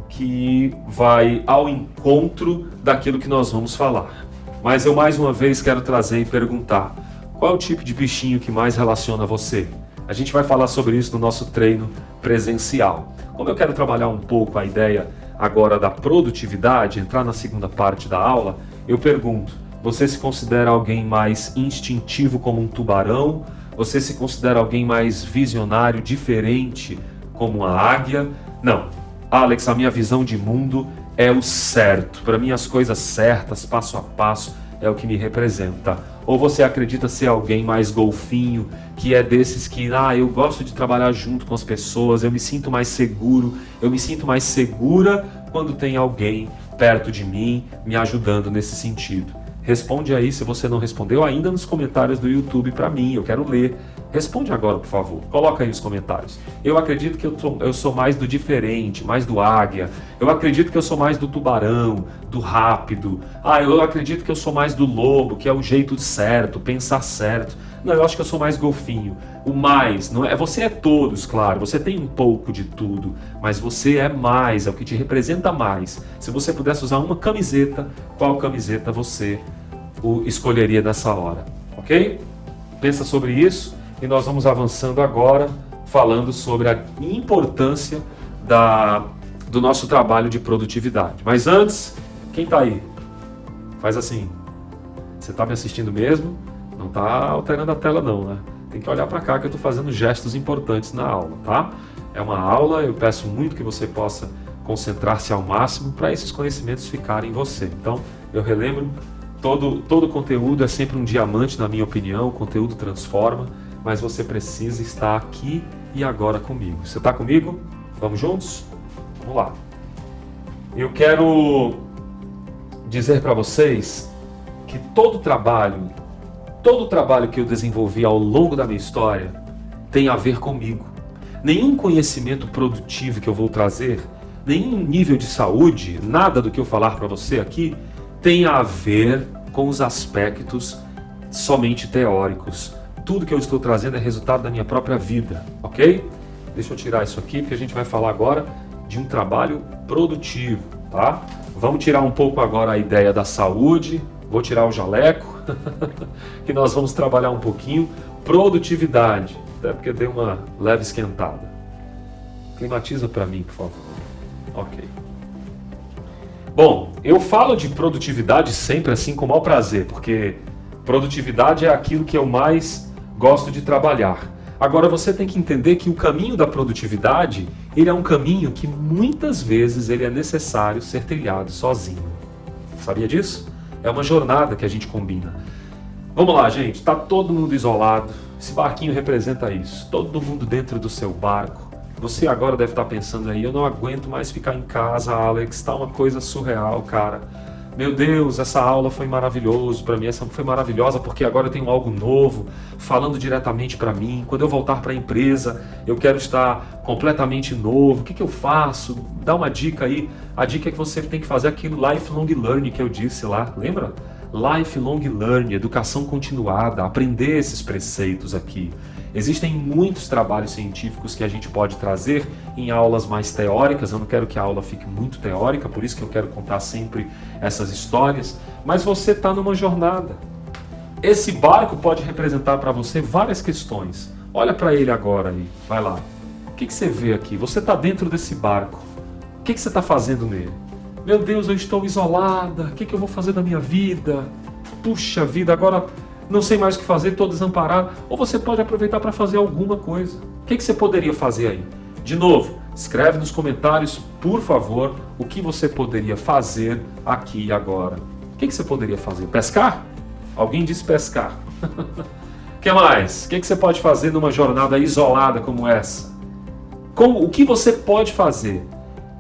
que vai ao encontro daquilo que nós vamos falar. Mas eu mais uma vez quero trazer e perguntar, qual é o tipo de bichinho que mais relaciona você? A gente vai falar sobre isso no nosso treino presencial. Como eu quero trabalhar um pouco a ideia agora da produtividade, entrar na segunda parte da aula, eu pergunto, você se considera alguém mais instintivo como um tubarão? Você se considera alguém mais visionário, diferente como uma águia? Não. Alex, a minha visão de mundo é o certo. Para mim, as coisas certas, passo a passo, é o que me representa. Ou você acredita ser alguém mais golfinho, que é desses que, eu gosto de trabalhar junto com as pessoas, eu me sinto mais seguro, eu me sinto mais segura quando tem alguém perto de mim me ajudando nesse sentido. Responde aí, se você não respondeu ainda nos comentários do YouTube para mim, eu quero ler. Responde agora, por favor. Coloca aí nos comentários. Eu acredito que eu sou mais do diferente, mais do águia. Eu acredito que eu sou mais do tubarão, do rápido. Eu acredito que eu sou mais do lobo, que é o jeito certo, pensar certo. Não, eu acho que eu sou mais golfinho. O mais, não é? Você é todos, claro. Você tem um pouco de tudo, mas você é mais, é o que te representa mais. Se você pudesse usar uma camiseta, qual camiseta você escolheria nessa hora? Ok? Pensa sobre isso. E nós vamos avançando agora, falando sobre a importância do nosso trabalho de produtividade. Mas antes, quem está aí? Faz assim. Você está me assistindo mesmo? Não está alterando a tela não, né? Tem que olhar para cá que eu estou fazendo gestos importantes na aula, tá? É uma aula, eu peço muito que você possa concentrar-se ao máximo para esses conhecimentos ficarem em você. Então, eu relembro, todo conteúdo é sempre um diamante, na minha opinião, o conteúdo transforma, mas você precisa estar aqui e agora comigo. Você está comigo? Vamos juntos? Vamos lá. Eu quero dizer para vocês que todo trabalho que eu desenvolvi ao longo da minha história tem a ver comigo. Nenhum conhecimento produtivo que eu vou trazer, nenhum nível de saúde, nada do que eu falar para você aqui, tem a ver com os aspectos somente teóricos. Tudo que eu estou trazendo é resultado da minha própria vida, ok? Deixa eu tirar isso aqui, porque a gente vai falar agora de um trabalho produtivo, tá? Vamos tirar um pouco agora a ideia da saúde, vou tirar o jaleco, que nós vamos trabalhar um pouquinho produtividade, até porque deu uma leve esquentada. Climatiza para mim, por favor. Ok. Bom, eu falo de produtividade sempre assim com o maior prazer, porque produtividade é aquilo que eu mais gosto de trabalhar. Agora você tem que entender que o caminho da produtividade, ele é um caminho que muitas vezes ele é necessário ser trilhado sozinho. Sabia disso? É uma jornada que a gente combina. Vamos lá, gente, tá todo mundo isolado. Esse barquinho representa isso. Todo mundo dentro do seu barco. Você agora deve estar pensando aí, eu não aguento mais ficar em casa, Alex, tá uma coisa surreal, cara. Meu Deus, essa aula foi maravilhosa para mim, essa foi maravilhosa porque agora eu tenho algo novo, falando diretamente para mim. Quando eu voltar para a empresa, eu quero estar completamente novo. O que eu faço? Dá uma dica aí. A dica é que você tem que fazer aquilo lifelong learning que eu disse lá, lembra? Lifelong learning, educação continuada, aprender esses preceitos aqui. Existem muitos trabalhos científicos que a gente pode trazer em aulas mais teóricas. Eu não quero que a aula fique muito teórica, por isso que eu quero contar sempre essas histórias. Mas você está numa jornada. Esse barco pode representar para você várias questões. Olha para ele agora aí, vai lá. O que você vê aqui? Você está dentro desse barco. O que você está fazendo nele? Meu Deus, eu estou isolada. O que eu vou fazer da minha vida? Puxa vida, agora não sei mais o que fazer, estou desamparado. Ou você pode aproveitar para fazer alguma coisa. O que você poderia fazer aí? De novo, escreve nos comentários, por favor, o que você poderia fazer aqui e agora. O que você poderia fazer? Pescar? Alguém disse pescar. O que mais? O que você pode fazer numa jornada isolada como essa? O que você pode fazer?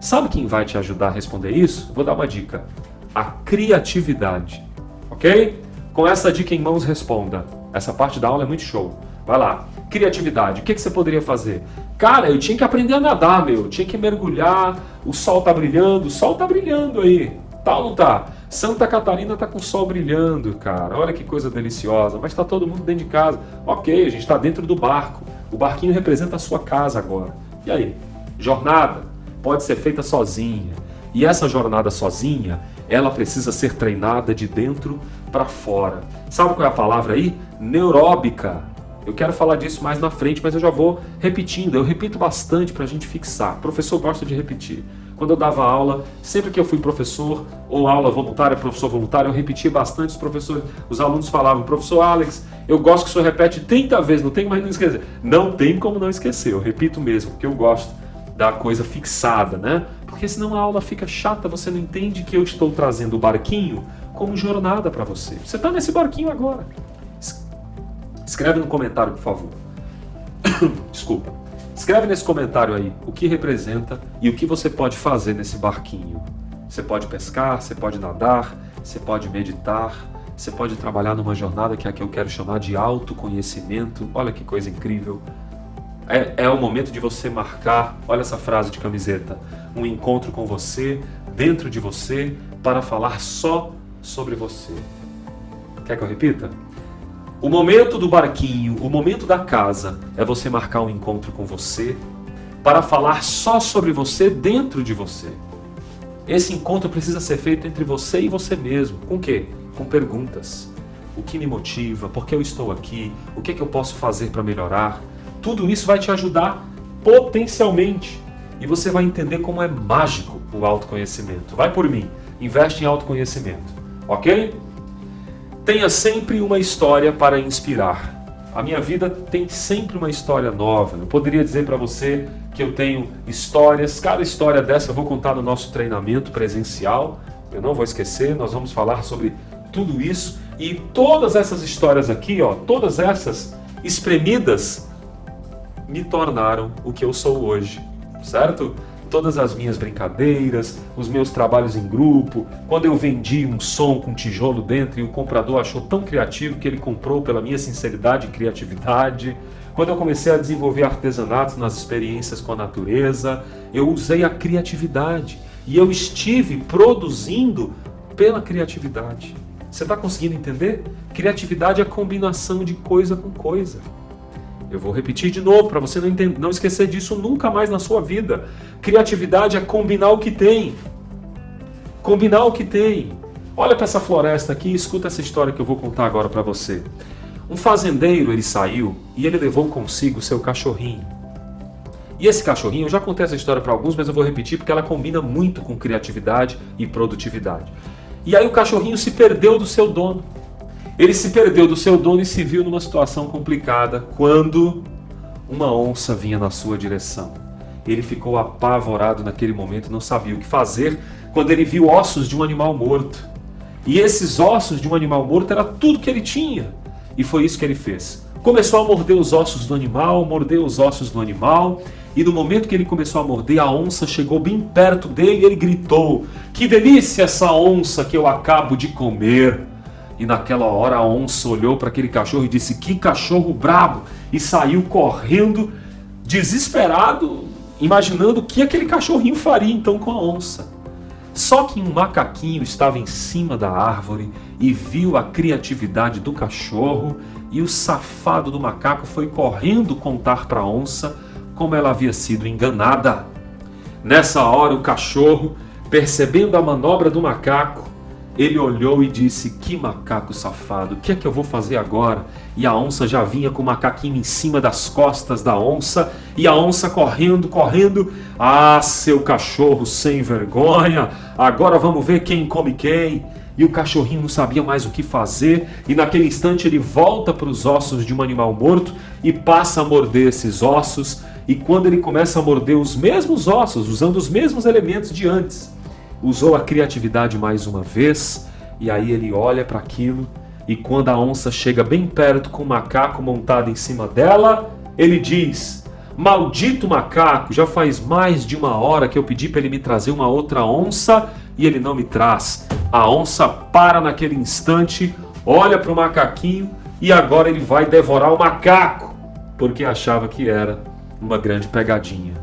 Sabe quem vai te ajudar a responder isso? Vou dar uma dica. A criatividade. Ok? Com essa dica em mãos, responda. Essa parte da aula é muito show. Vai lá. Criatividade. O que você poderia fazer? Cara, eu tinha que aprender a nadar, meu. Eu tinha que mergulhar. O sol tá brilhando aí. Tá ou não tá? Santa Catarina tá com o sol brilhando, cara. Olha que coisa deliciosa. Mas tá todo mundo dentro de casa. Ok, a gente tá dentro do barco. O barquinho representa a sua casa agora. E aí? Jornada pode ser feita sozinha. E essa jornada sozinha, ela precisa ser treinada de dentro para fora. Sabe qual é a palavra aí? Neuróbica. Eu quero falar disso mais na frente, mas eu já vou repetindo. Eu repito bastante para a gente fixar. O professor gosta de repetir. Quando eu dava aula, sempre que eu fui professor, ou aula voluntária, professor voluntário, eu repetia bastante. Os alunos falavam, professor Alex, eu gosto que o senhor repete 30 vezes, não tem mais não esquecer. Não tem como não esquecer, eu repito mesmo, porque eu gosto da coisa fixada, né? Porque senão a aula fica chata, você não entende que eu estou trazendo o barquinho como jornada para você. Você está nesse barquinho agora. Escreve no comentário, por favor. Desculpa. Escreve nesse comentário aí o que representa e o que você pode fazer nesse barquinho. Você pode pescar, você pode nadar, você pode meditar, você pode trabalhar numa jornada que é a que eu quero chamar de autoconhecimento. Olha que coisa incrível. É o momento de você marcar, olha essa frase de camiseta, um encontro com você, dentro de você, para falar só sobre você. Quer que eu repita? O momento do barquinho, o momento da casa, é você marcar um encontro com você, para falar só sobre você, dentro de você. Esse encontro precisa ser feito entre você e você mesmo. Com o quê? Com perguntas. O que me motiva? Por que eu estou aqui? O que eu posso fazer para melhorar? Tudo isso vai te ajudar potencialmente. E você vai entender como é mágico o autoconhecimento. Vai por mim, investe em autoconhecimento, ok? Tenha sempre uma história para inspirar. A minha vida tem sempre uma história nova. Eu poderia dizer para você que eu tenho histórias, cada história dessa eu vou contar no nosso treinamento presencial. Eu não vou esquecer, nós vamos falar sobre tudo isso. E todas essas histórias aqui, ó, todas essas espremidas, me tornaram o que eu sou hoje, certo? Todas as minhas brincadeiras, os meus trabalhos em grupo, quando eu vendi um som com tijolo dentro e o comprador achou tão criativo que ele comprou pela minha sinceridade e criatividade, quando eu comecei a desenvolver artesanatos nas experiências com a natureza, eu usei a criatividade e eu estive produzindo pela criatividade. Você está conseguindo entender? Criatividade é a combinação de coisa com coisa. Eu vou repetir de novo para você não esquecer disso nunca mais na sua vida. Criatividade é combinar o que tem. Combinar o que tem. Olha para essa floresta aqui e escuta essa história que eu vou contar agora para você. Um fazendeiro, ele saiu e ele levou consigo o seu cachorrinho. E esse cachorrinho, eu já contei essa história para alguns, mas eu vou repetir porque ela combina muito com criatividade e produtividade. E aí o cachorrinho se perdeu do seu dono. Ele se perdeu do seu dono e se viu numa situação complicada quando uma onça vinha na sua direção. Ele ficou apavorado naquele momento, não sabia o que fazer quando ele viu ossos de um animal morto. E esses ossos de um animal morto era tudo que ele tinha. E foi isso que ele fez. Começou a morder os ossos do animal, mordeu os ossos do animal, e no momento que ele começou a morder, a onça chegou bem perto dele e ele gritou: "Que delícia essa onça que eu acabo de comer!" E naquela hora a onça olhou para aquele cachorro e disse: "Que cachorro brabo!" E saiu correndo, desesperado, imaginando o que aquele cachorrinho faria então com a onça. Só que um macaquinho estava em cima da árvore e viu a criatividade do cachorro, e o safado do macaco foi correndo contar para a onça como ela havia sido enganada. Nessa hora o cachorro, percebendo a manobra do macaco, ele olhou e disse: "Que macaco safado, o que é que eu vou fazer agora?" E a onça já vinha com o macaquinho em cima das costas da onça, e a onça correndo, correndo. "Ah, seu cachorro sem vergonha, agora vamos ver quem come quem." E o cachorrinho não sabia mais o que fazer, e naquele instante ele volta para os ossos de um animal morto e passa a morder esses ossos, e quando ele começa a morder os mesmos ossos, usando os mesmos elementos de antes, usou a criatividade mais uma vez, e aí ele olha para aquilo, e quando a onça chega bem perto com o macaco montado em cima dela, ele diz: "Maldito macaco, já faz mais de 1 hora que eu pedi para ele me trazer uma outra onça e ele não me traz." A onça para naquele instante, olha para o macaquinho e agora ele vai devorar o macaco, porque achava que era uma grande pegadinha.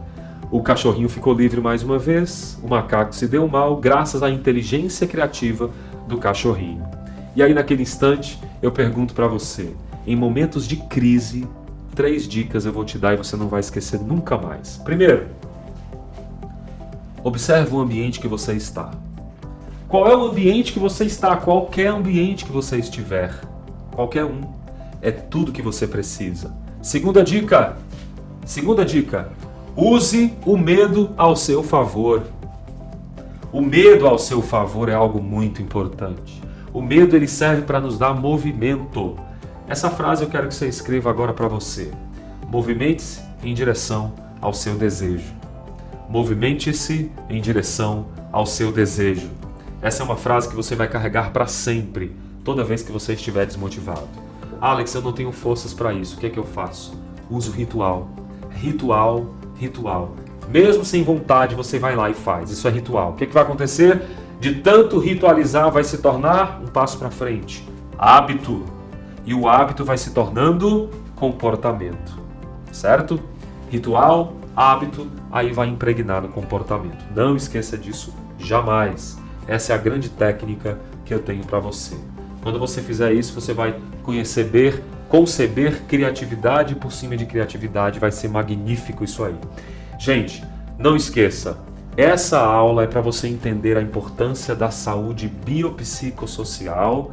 O cachorrinho ficou livre mais uma vez, o macaco se deu mal graças à inteligência criativa do cachorrinho. E aí naquele instante eu pergunto para você, em momentos de crise, 3 dicas eu vou te dar e você não vai esquecer nunca mais. Primeiro, observe o ambiente que você está. Qual é o ambiente que você está? Qualquer ambiente que você estiver. Qualquer um. É tudo que você precisa. Segunda dica. Use o medo ao seu favor. O medo ao seu favor é algo muito importante. O medo ele serve para nos dar movimento. Essa frase eu quero que você escreva agora para você. Movimente-se em direção ao seu desejo. Movimente-se em direção ao seu desejo. Essa é uma frase que você vai carregar para sempre, toda vez que você estiver desmotivado. Alex, eu não tenho forças para isso. O que é que eu faço? Uso ritual. Ritual. Mesmo sem vontade, você vai lá e faz. Isso é ritual. O que é que vai acontecer? De tanto ritualizar, vai se tornar um passo para frente. Hábito. E o hábito vai se tornando comportamento. Certo? Ritual, hábito, aí vai impregnar no comportamento. Não esqueça disso jamais. Essa é a grande técnica que eu tenho para você. Quando você fizer isso, você vai conceber criatividade por cima de criatividade. Vai ser magnífico isso aí. Gente, não esqueça, essa aula é para você entender a importância da saúde biopsicossocial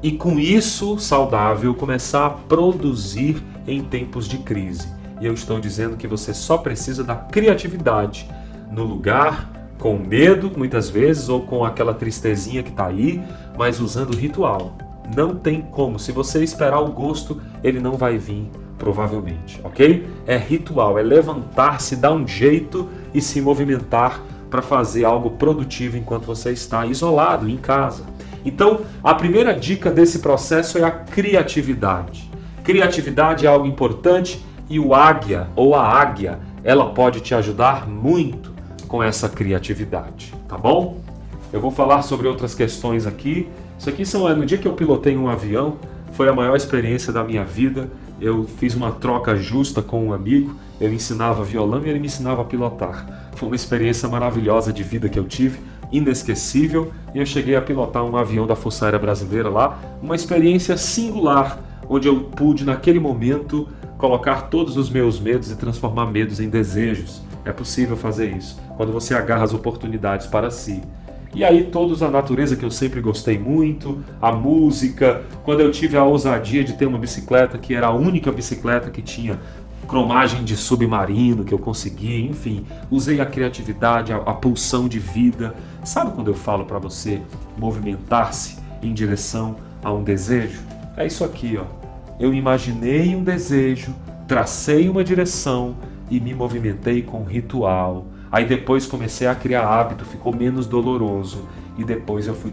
e com isso, saudável, começar a produzir em tempos de crise. E eu estou dizendo que você só precisa da criatividade no lugar, com medo, muitas vezes, ou com aquela tristezinha que está aí, mas usando ritual. Não tem como. Se você esperar o gosto, ele não vai vir, provavelmente, ok? É ritual, é levantar-se, dar um jeito e se movimentar para fazer algo produtivo enquanto você está isolado, em casa. Então, a primeira dica desse processo é a criatividade. Criatividade é algo importante e o águia, ou a águia, ela pode te ajudar muito com essa criatividade, tá bom? Eu vou falar sobre outras questões aqui. Isso aqui no dia que eu pilotei um avião, foi a maior experiência da minha vida. Eu fiz uma troca justa com um amigo, eu ensinava violão e ele me ensinava a pilotar. Foi uma experiência maravilhosa de vida que eu tive, inesquecível, e eu cheguei a pilotar um avião da Força Aérea Brasileira lá, uma experiência singular, onde eu pude naquele momento colocar todos os meus medos e transformar medos em desejos. É possível fazer isso, quando você agarra as oportunidades para si. E aí todos a natureza que eu sempre gostei muito, a música, quando eu tive a ousadia de ter uma bicicleta que era a única bicicleta que tinha cromagem de submarino que eu consegui, enfim, usei a criatividade, a pulsão de vida. Sabe quando eu falo para você movimentar-se em direção a um desejo? É isso aqui, ó. Eu imaginei um desejo, tracei uma direção e me movimentei com ritual. Aí depois comecei a criar hábito, ficou menos doloroso. E depois eu fui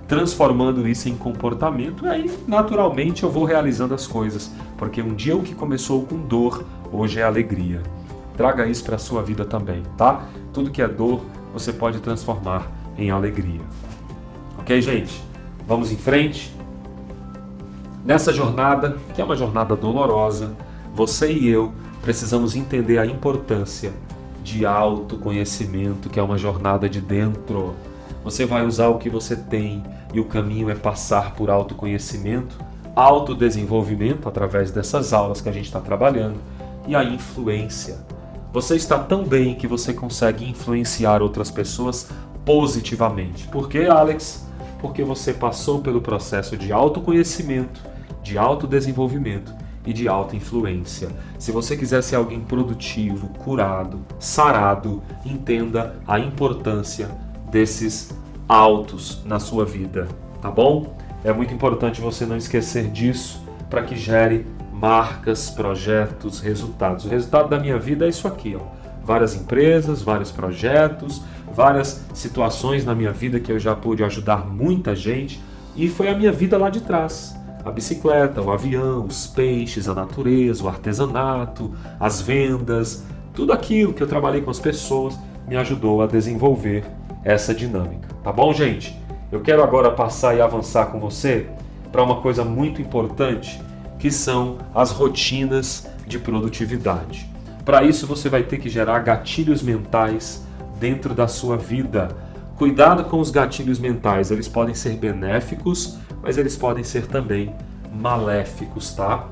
transformando isso em comportamento. E aí, naturalmente, eu vou realizando as coisas. Porque um dia o que começou com dor, hoje é alegria. Traga isso para a sua vida também, tá? Tudo que é dor, você pode transformar em alegria. Ok, gente? Vamos em frente. Nessa jornada, que é uma jornada dolorosa, você e eu precisamos entender a importância de autoconhecimento, que é uma jornada de dentro. Você vai usar o que você tem e o caminho é passar por autoconhecimento, autodesenvolvimento através dessas aulas que a gente está trabalhando e a influência. Você está tão bem que você consegue influenciar outras pessoas positivamente. Por quê, Alex? Porque você passou pelo processo de autoconhecimento, de autodesenvolvimento e de auto-influência. Se você quiser ser alguém produtivo, curado, sarado, entenda a importância desses autos na sua vida, tá bom? É muito importante você não esquecer disso para que gere marcas, projetos, resultados. O resultado da minha vida é isso aqui, ó. Várias empresas, vários projetos, várias situações na minha vida que eu já pude ajudar muita gente e foi a minha vida lá de trás. A bicicleta, o avião, os peixes, a natureza, o artesanato, as vendas, tudo aquilo que eu trabalhei com as pessoas me ajudou a desenvolver essa dinâmica. Tá bom, gente? Eu quero agora passar e avançar com você para uma coisa muito importante, que são as rotinas de produtividade. Para isso você vai ter que gerar gatilhos mentais dentro da sua vida. Cuidado com os gatilhos mentais, eles podem ser benéficos, mas eles podem ser também maléficos, tá?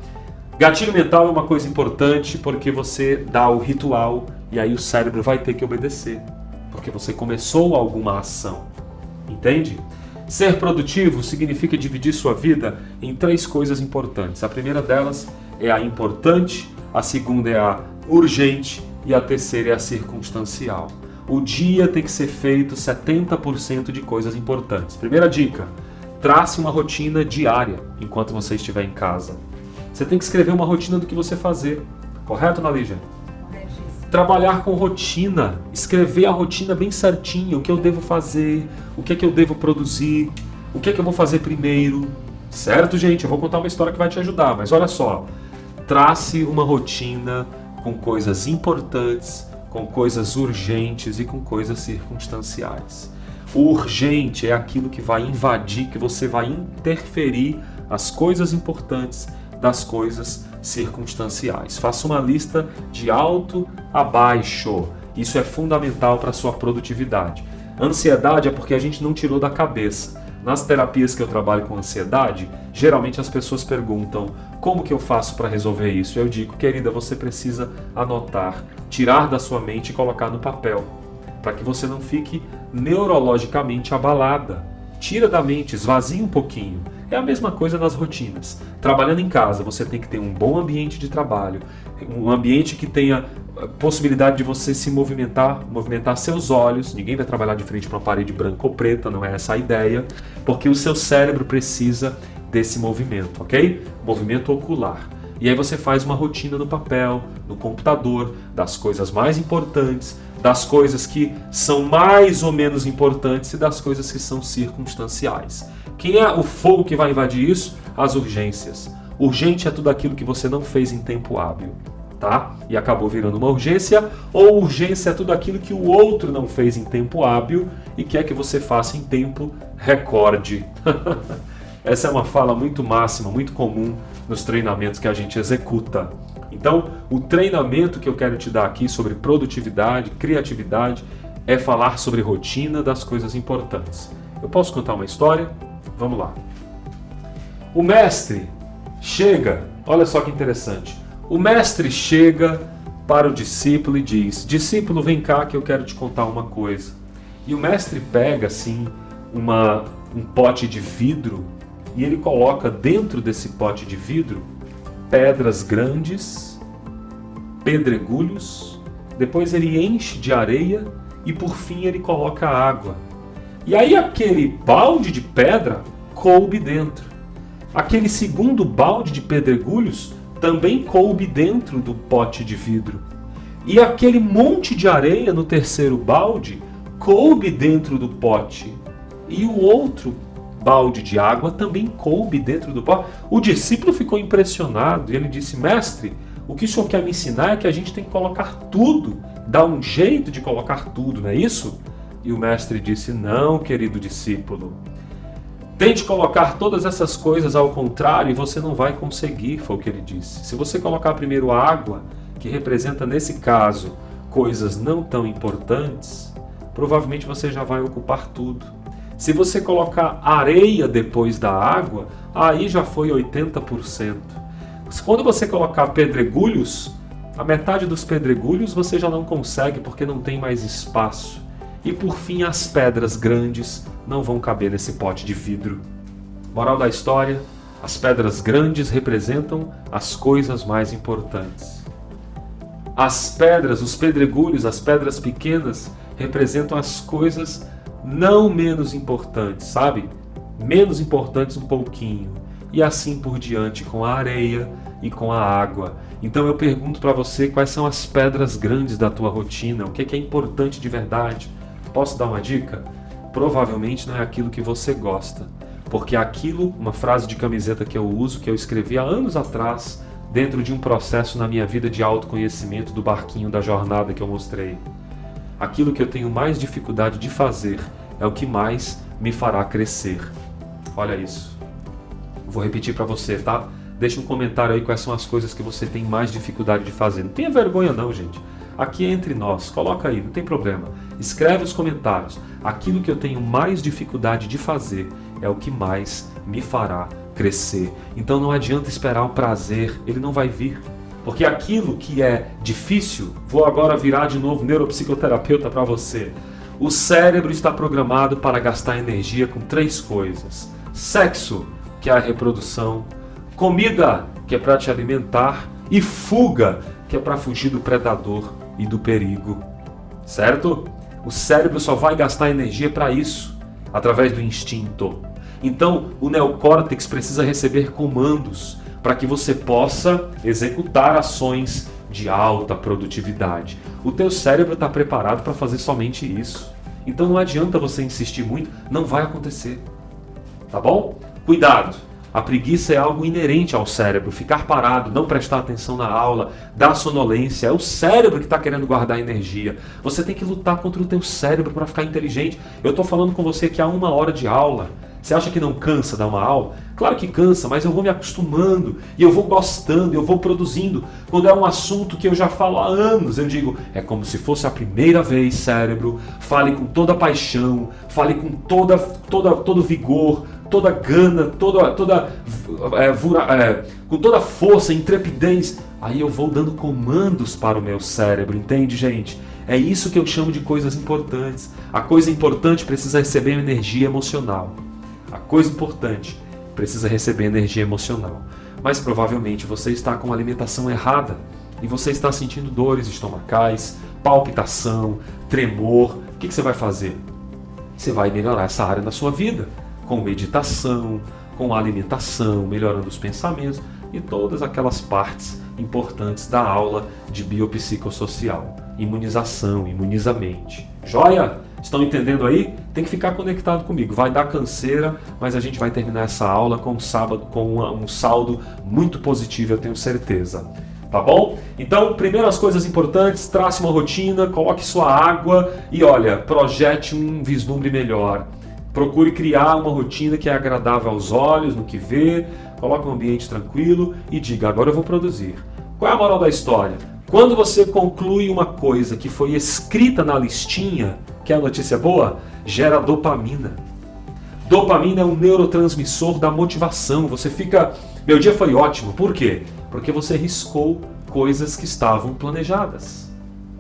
Gatilho mental é uma coisa importante porque você dá o ritual e aí o cérebro vai ter que obedecer, porque você começou alguma ação, entende? Ser produtivo significa dividir sua vida em 3 coisas importantes. A primeira delas é a importante, a segunda é a urgente e a terceira é a circunstancial. O dia tem que ser feito 70% de coisas importantes. Primeira dica, trace uma rotina diária enquanto você estiver em casa. Você tem que escrever uma rotina do que você fazer. Correto, Nalígia? Trabalhar com rotina, escrever a rotina bem certinho, o que eu devo fazer, o que é que eu devo produzir, o que é que eu vou fazer primeiro. Certo, gente? Eu vou contar uma história que vai te ajudar, mas olha só. Trace uma rotina com coisas importantes, com coisas urgentes e com coisas circunstanciais. O urgente é aquilo que vai invadir, que você vai interferir as coisas importantes das coisas circunstanciais. Faça uma lista de alto a baixo. Isso é fundamental para a sua produtividade. Ansiedade é porque a gente não tirou da cabeça. Nas terapias que eu trabalho com ansiedade, geralmente as pessoas perguntam como que eu faço para resolver isso? Eu digo, querida, você precisa anotar, tirar da sua mente e colocar no papel, para que você não fique neurologicamente abalada. Tira da mente, esvazia um pouquinho. É a mesma coisa nas rotinas. Trabalhando em casa, você tem que ter um bom ambiente de trabalho, um ambiente que tenha possibilidade de você se movimentar seus olhos. Ninguém vai trabalhar de frente para uma parede branca ou preta, não é essa a ideia, porque o seu cérebro precisa desse movimento, ok? Movimento ocular. E aí você faz uma rotina no papel, no computador, das coisas mais importantes, das coisas que são mais ou menos importantes e das coisas que são circunstanciais. Quem é o fogo que vai invadir isso? As urgências. Urgente é tudo aquilo que você não fez em tempo hábil, tá? E acabou virando uma urgência, ou urgência é tudo aquilo que o outro não fez em tempo hábil e quer que você faça em tempo recorde. Essa é uma fala muito máxima, muito comum nos treinamentos que a gente executa. Então, o treinamento que eu quero te dar aqui sobre produtividade, criatividade, é falar sobre rotina das coisas importantes. Eu posso contar uma história? Vamos lá. O mestre chega, olha só que interessante. O mestre chega para o discípulo e diz: discípulo, vem cá que eu quero te contar uma coisa. E o mestre pega assim um pote de vidro e ele coloca dentro desse pote de vidro pedras grandes, pedregulhos, depois ele enche de areia e por fim ele coloca água. E aí aquele balde de pedra coube dentro. Aquele segundo balde de pedregulhos também coube dentro do pote de vidro. E aquele monte de areia no terceiro balde coube dentro do pote. E o outro balde de água também coube dentro do pote. O discípulo ficou impressionado e ele disse: mestre, o que o senhor quer me ensinar é que a gente tem que colocar tudo, dar um jeito de colocar tudo, não é isso? E o mestre disse: não, querido discípulo, tente colocar todas essas coisas ao contrário e você não vai conseguir, foi o que ele disse. Se você colocar primeiro a água, que representa nesse caso coisas não tão importantes, provavelmente você já vai ocupar tudo. Se você colocar areia depois da água, aí já foi 80%. Quando você colocar pedregulhos, a metade dos pedregulhos você já não consegue porque não tem mais espaço. E por fim, as pedras grandes não vão caber nesse pote de vidro. Moral da história: as pedras grandes representam as coisas mais importantes. As pedras, os pedregulhos, as pedras pequenas representam as coisas não menos importantes, sabe? Menos importantes um pouquinho. E assim por diante com a areia e com a água. Então eu pergunto para você, quais são as pedras grandes da tua rotina? O que é importante de verdade? Posso dar uma dica? Provavelmente não é aquilo que você gosta. Porque aquilo, uma frase de camiseta que eu uso, que eu escrevi há anos atrás, dentro de um processo na minha vida de autoconhecimento do barquinho da jornada que eu mostrei. Aquilo que eu tenho mais dificuldade de fazer é o que mais me fará crescer. Olha isso. Vou repetir para você, tá? Deixa um comentário aí quais são as coisas que você tem mais dificuldade de fazer. Não tenha vergonha não, gente. Aqui é entre nós, coloca aí, não tem problema. Escreve os comentários. Aquilo que eu tenho mais dificuldade de fazer é o que mais me fará crescer. Então não adianta esperar o prazer, ele não vai vir. Porque aquilo que é difícil, vou agora virar de novo neuropsicoterapeuta para você. O cérebro está programado para gastar energia com 3 coisas. Sexo, que é a reprodução. Comida, que é para te alimentar. E fuga, que é para fugir do predador e do perigo. Certo? O cérebro só vai gastar energia para isso, através do instinto. Então, o neocórtex precisa receber comandos para que você possa executar ações de alta produtividade. O teu cérebro está preparado para fazer somente isso. Então não adianta você insistir muito, não vai acontecer. Tá bom? Cuidado! A preguiça é algo inerente ao cérebro. Ficar parado, não prestar atenção na aula, dar sonolência. É o cérebro que está querendo guardar energia. Você tem que lutar contra o teu cérebro para ficar inteligente. Eu estou falando com você que há 1 hora de aula. Você acha que não cansa dar uma aula? Claro que cansa, mas eu vou me acostumando, e eu vou gostando, eu vou produzindo. Quando é um assunto que eu já falo há anos, eu digo, é como se fosse a primeira vez, cérebro. Fale com toda a paixão, fale com todo vigor, toda gana, com toda força, intrepidez. Aí eu vou dando comandos para o meu cérebro, entende, gente? É isso que eu chamo de coisas importantes. A coisa importante precisa receber energia emocional. A coisa importante precisa receber energia emocional. Mas provavelmente você está com a alimentação errada e você está sentindo dores estomacais, palpitação, tremor. O que você vai fazer? Você vai melhorar essa área da sua vida com meditação, com alimentação, melhorando os pensamentos e todas aquelas partes importantes da aula de biopsicossocial. Imunização, imuniza a mente. Joia? Estão entendendo aí? Tem que ficar conectado comigo. Vai dar canseira, mas a gente vai terminar essa aula com um saldo muito positivo, eu tenho certeza. Tá bom? Então, primeiro as coisas importantes, trace uma rotina, coloque sua água e olha, projete um vislumbre melhor. Procure criar uma rotina que é agradável aos olhos, no que vê, coloque um ambiente tranquilo e diga, agora eu vou produzir. Qual é a moral da história? Quando você conclui uma coisa que foi escrita na listinha, que é a notícia boa, gera dopamina. Dopamina é um neurotransmissor da motivação. Você fica, meu dia foi ótimo. Por quê? Porque você riscou coisas que estavam planejadas.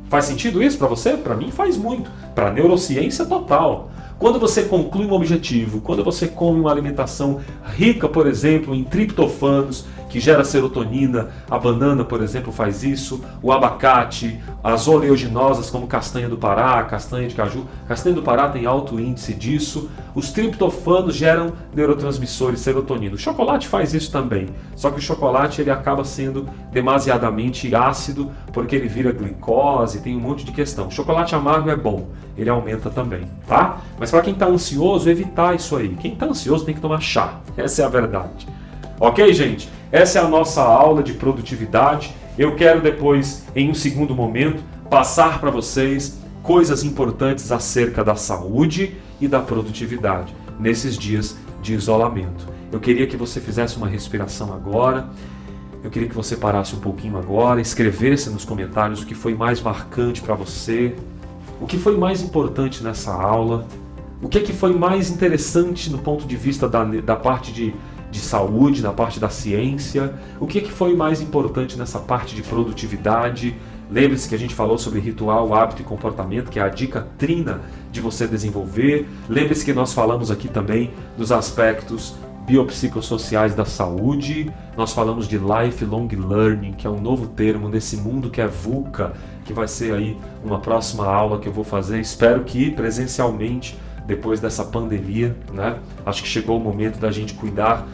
Faz sentido isso para você? Para mim faz muito. Para a neurociência total. Quando você conclui um objetivo, quando você come uma alimentação rica, por exemplo, em triptofanos, que gera serotonina, a banana, por exemplo, faz isso, o abacate, as oleaginosas como castanha do Pará, castanha de caju. Castanha do Pará tem alto índice disso. Os triptofanos geram neurotransmissores, serotonina. O chocolate faz isso também, só que o chocolate ele acaba sendo demasiadamente ácido, porque ele vira glicose, tem um monte de questão. O chocolate amargo é bom, ele aumenta também, tá? Mas para quem está ansioso, evitar isso aí. Quem está ansioso tem que tomar chá, essa é a verdade. Ok, gente? Essa é a nossa aula de produtividade. Eu quero depois, em um segundo momento, passar para vocês coisas importantes acerca da saúde e da produtividade nesses dias de isolamento. Eu queria que você fizesse uma respiração agora. Eu queria que você parasse um pouquinho agora, escrevesse nos comentários o que foi mais marcante para você, o que foi mais importante nessa aula, o que foi mais interessante no ponto de vista da parte de saúde, na parte da ciência, o que foi mais importante nessa parte de produtividade. Lembre-se que a gente falou sobre ritual, hábito e comportamento, que é a dica trina de você desenvolver. Lembre-se que nós falamos aqui também dos aspectos biopsicossociais da saúde. Nós falamos de lifelong learning, que é um novo termo nesse mundo que é VUCA, que vai ser aí uma próxima aula que eu vou fazer, espero que presencialmente, depois dessa pandemia, né? Acho que chegou o momento da gente cuidar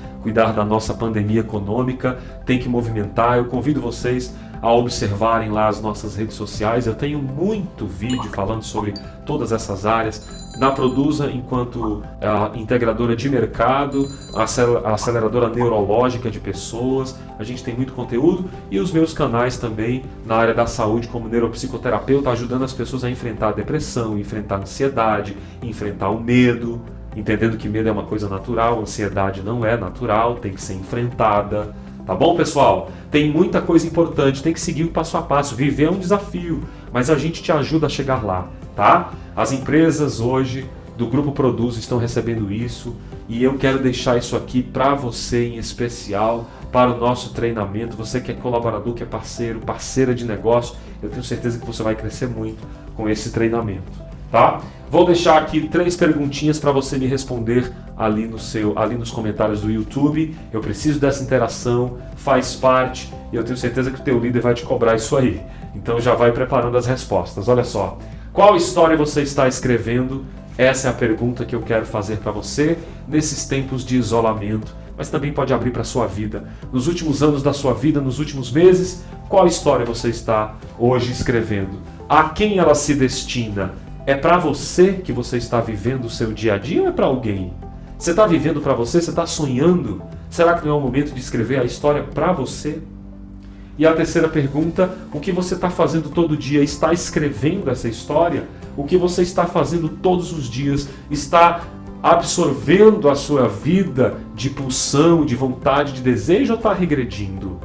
da nossa pandemia econômica, tem que movimentar. Eu convido vocês a observarem lá as nossas redes sociais. Eu tenho muito vídeo falando sobre todas essas áreas. Na Produza, enquanto a integradora de mercado, a aceleradora neurológica de pessoas, a gente tem muito conteúdo, e os meus canais também na área da saúde como neuropsicoterapeuta, ajudando as pessoas a enfrentar a depressão, enfrentar a ansiedade, enfrentar o medo, entendendo que medo é uma coisa natural, ansiedade não é natural, tem que ser enfrentada. Tá bom, pessoal? Tem muita coisa importante, tem que seguir o passo a passo. Viver é um desafio, mas a gente te ajuda a chegar lá, tá? As empresas hoje do Grupo Produz estão recebendo isso e eu quero deixar isso aqui para você em especial, para o nosso treinamento. Você que é colaborador, que é parceiro, parceira de negócio, eu tenho certeza que você vai crescer muito com esse treinamento, tá? Vou deixar aqui 3 perguntinhas para você me responder ali nos comentários do YouTube. Eu preciso dessa interação, faz parte, e eu tenho certeza que o teu líder vai te cobrar isso aí. Então já vai preparando as respostas. Olha só, qual história você está escrevendo? Essa é a pergunta que eu quero fazer para você nesses tempos de isolamento, mas também pode abrir para a sua vida. Nos últimos anos da sua vida, nos últimos meses, qual história você está hoje escrevendo? A quem ela se destina? É para você que você está vivendo o seu dia a dia ou é para alguém? Você está vivendo para você? Você está sonhando? Será que não é o momento de escrever a história para você? E a terceira pergunta, o que você está fazendo todo dia? Está escrevendo essa história? O que você está fazendo todos os dias? Está absorvendo a sua vida de pulsão, de vontade, de desejo ou está regredindo?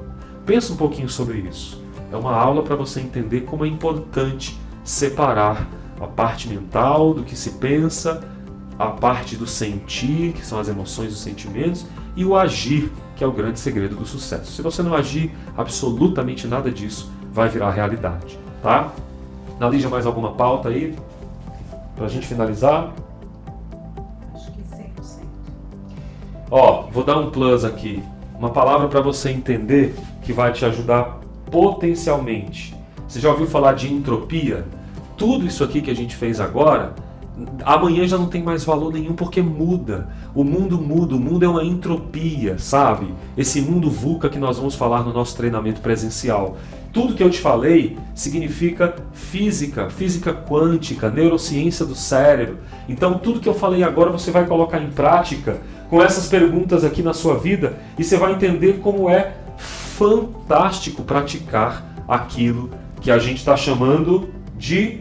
Pensa um pouquinho sobre isso. É uma aula para você entender como é importante separar a parte mental do que se pensa, a parte do sentir, que são as emoções e os sentimentos, e o agir, que é o grande segredo do sucesso. Se você não agir, absolutamente nada disso vai virar realidade, tá? Nalígia, mais alguma pauta aí? Pra gente finalizar? Acho que 100%. Ó, vou dar um plus aqui. Uma palavra para você entender que vai te ajudar potencialmente. Você já ouviu falar de entropia? Tudo isso aqui que a gente fez agora, amanhã já não tem mais valor nenhum porque muda. O mundo muda, o mundo é uma entropia, sabe? Esse mundo VUCA que nós vamos falar no nosso treinamento presencial. Tudo que eu te falei significa física, física quântica, neurociência do cérebro. Então tudo que eu falei agora você vai colocar em prática com essas perguntas aqui na sua vida e você vai entender como é fantástico praticar aquilo que a gente está chamando de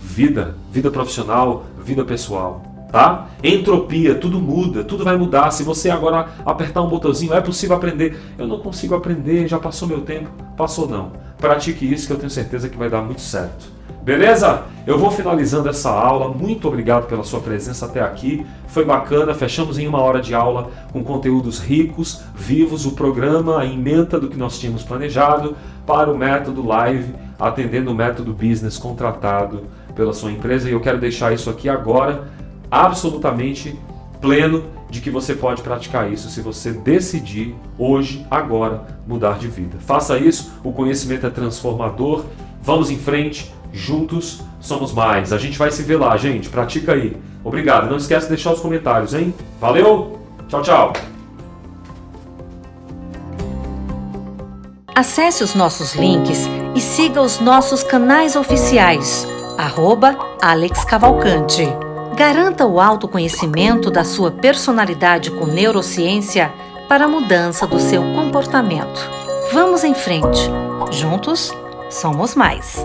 vida profissional, vida pessoal, tá? Entropia, tudo muda, tudo vai mudar. Se você agora apertar um botãozinho, é possível aprender. Eu não consigo aprender, já passou meu tempo. Passou não. Pratique isso que eu tenho certeza que vai dar muito certo. Beleza? Eu vou finalizando essa aula. Muito obrigado pela sua presença até aqui. Foi bacana, fechamos em 1 hora de aula com conteúdos ricos, vivos, o programa, a ementa do que nós tínhamos planejado para o método live, atendendo o método business contratado pela sua empresa. E eu quero deixar isso aqui agora absolutamente pleno de que você pode praticar isso se você decidir hoje, agora, mudar de vida. Faça isso, o conhecimento é transformador. Vamos em frente, juntos somos mais. A gente vai se ver lá, gente. Pratica aí. Obrigado. Não esquece de deixar os comentários, hein? Valeu! Tchau, tchau! Acesse os nossos links e siga os nossos canais oficiais. @Alex Cavalcante. Garanta o autoconhecimento da sua personalidade com neurociência para a mudança do seu comportamento. Vamos em frente. Juntos, somos mais.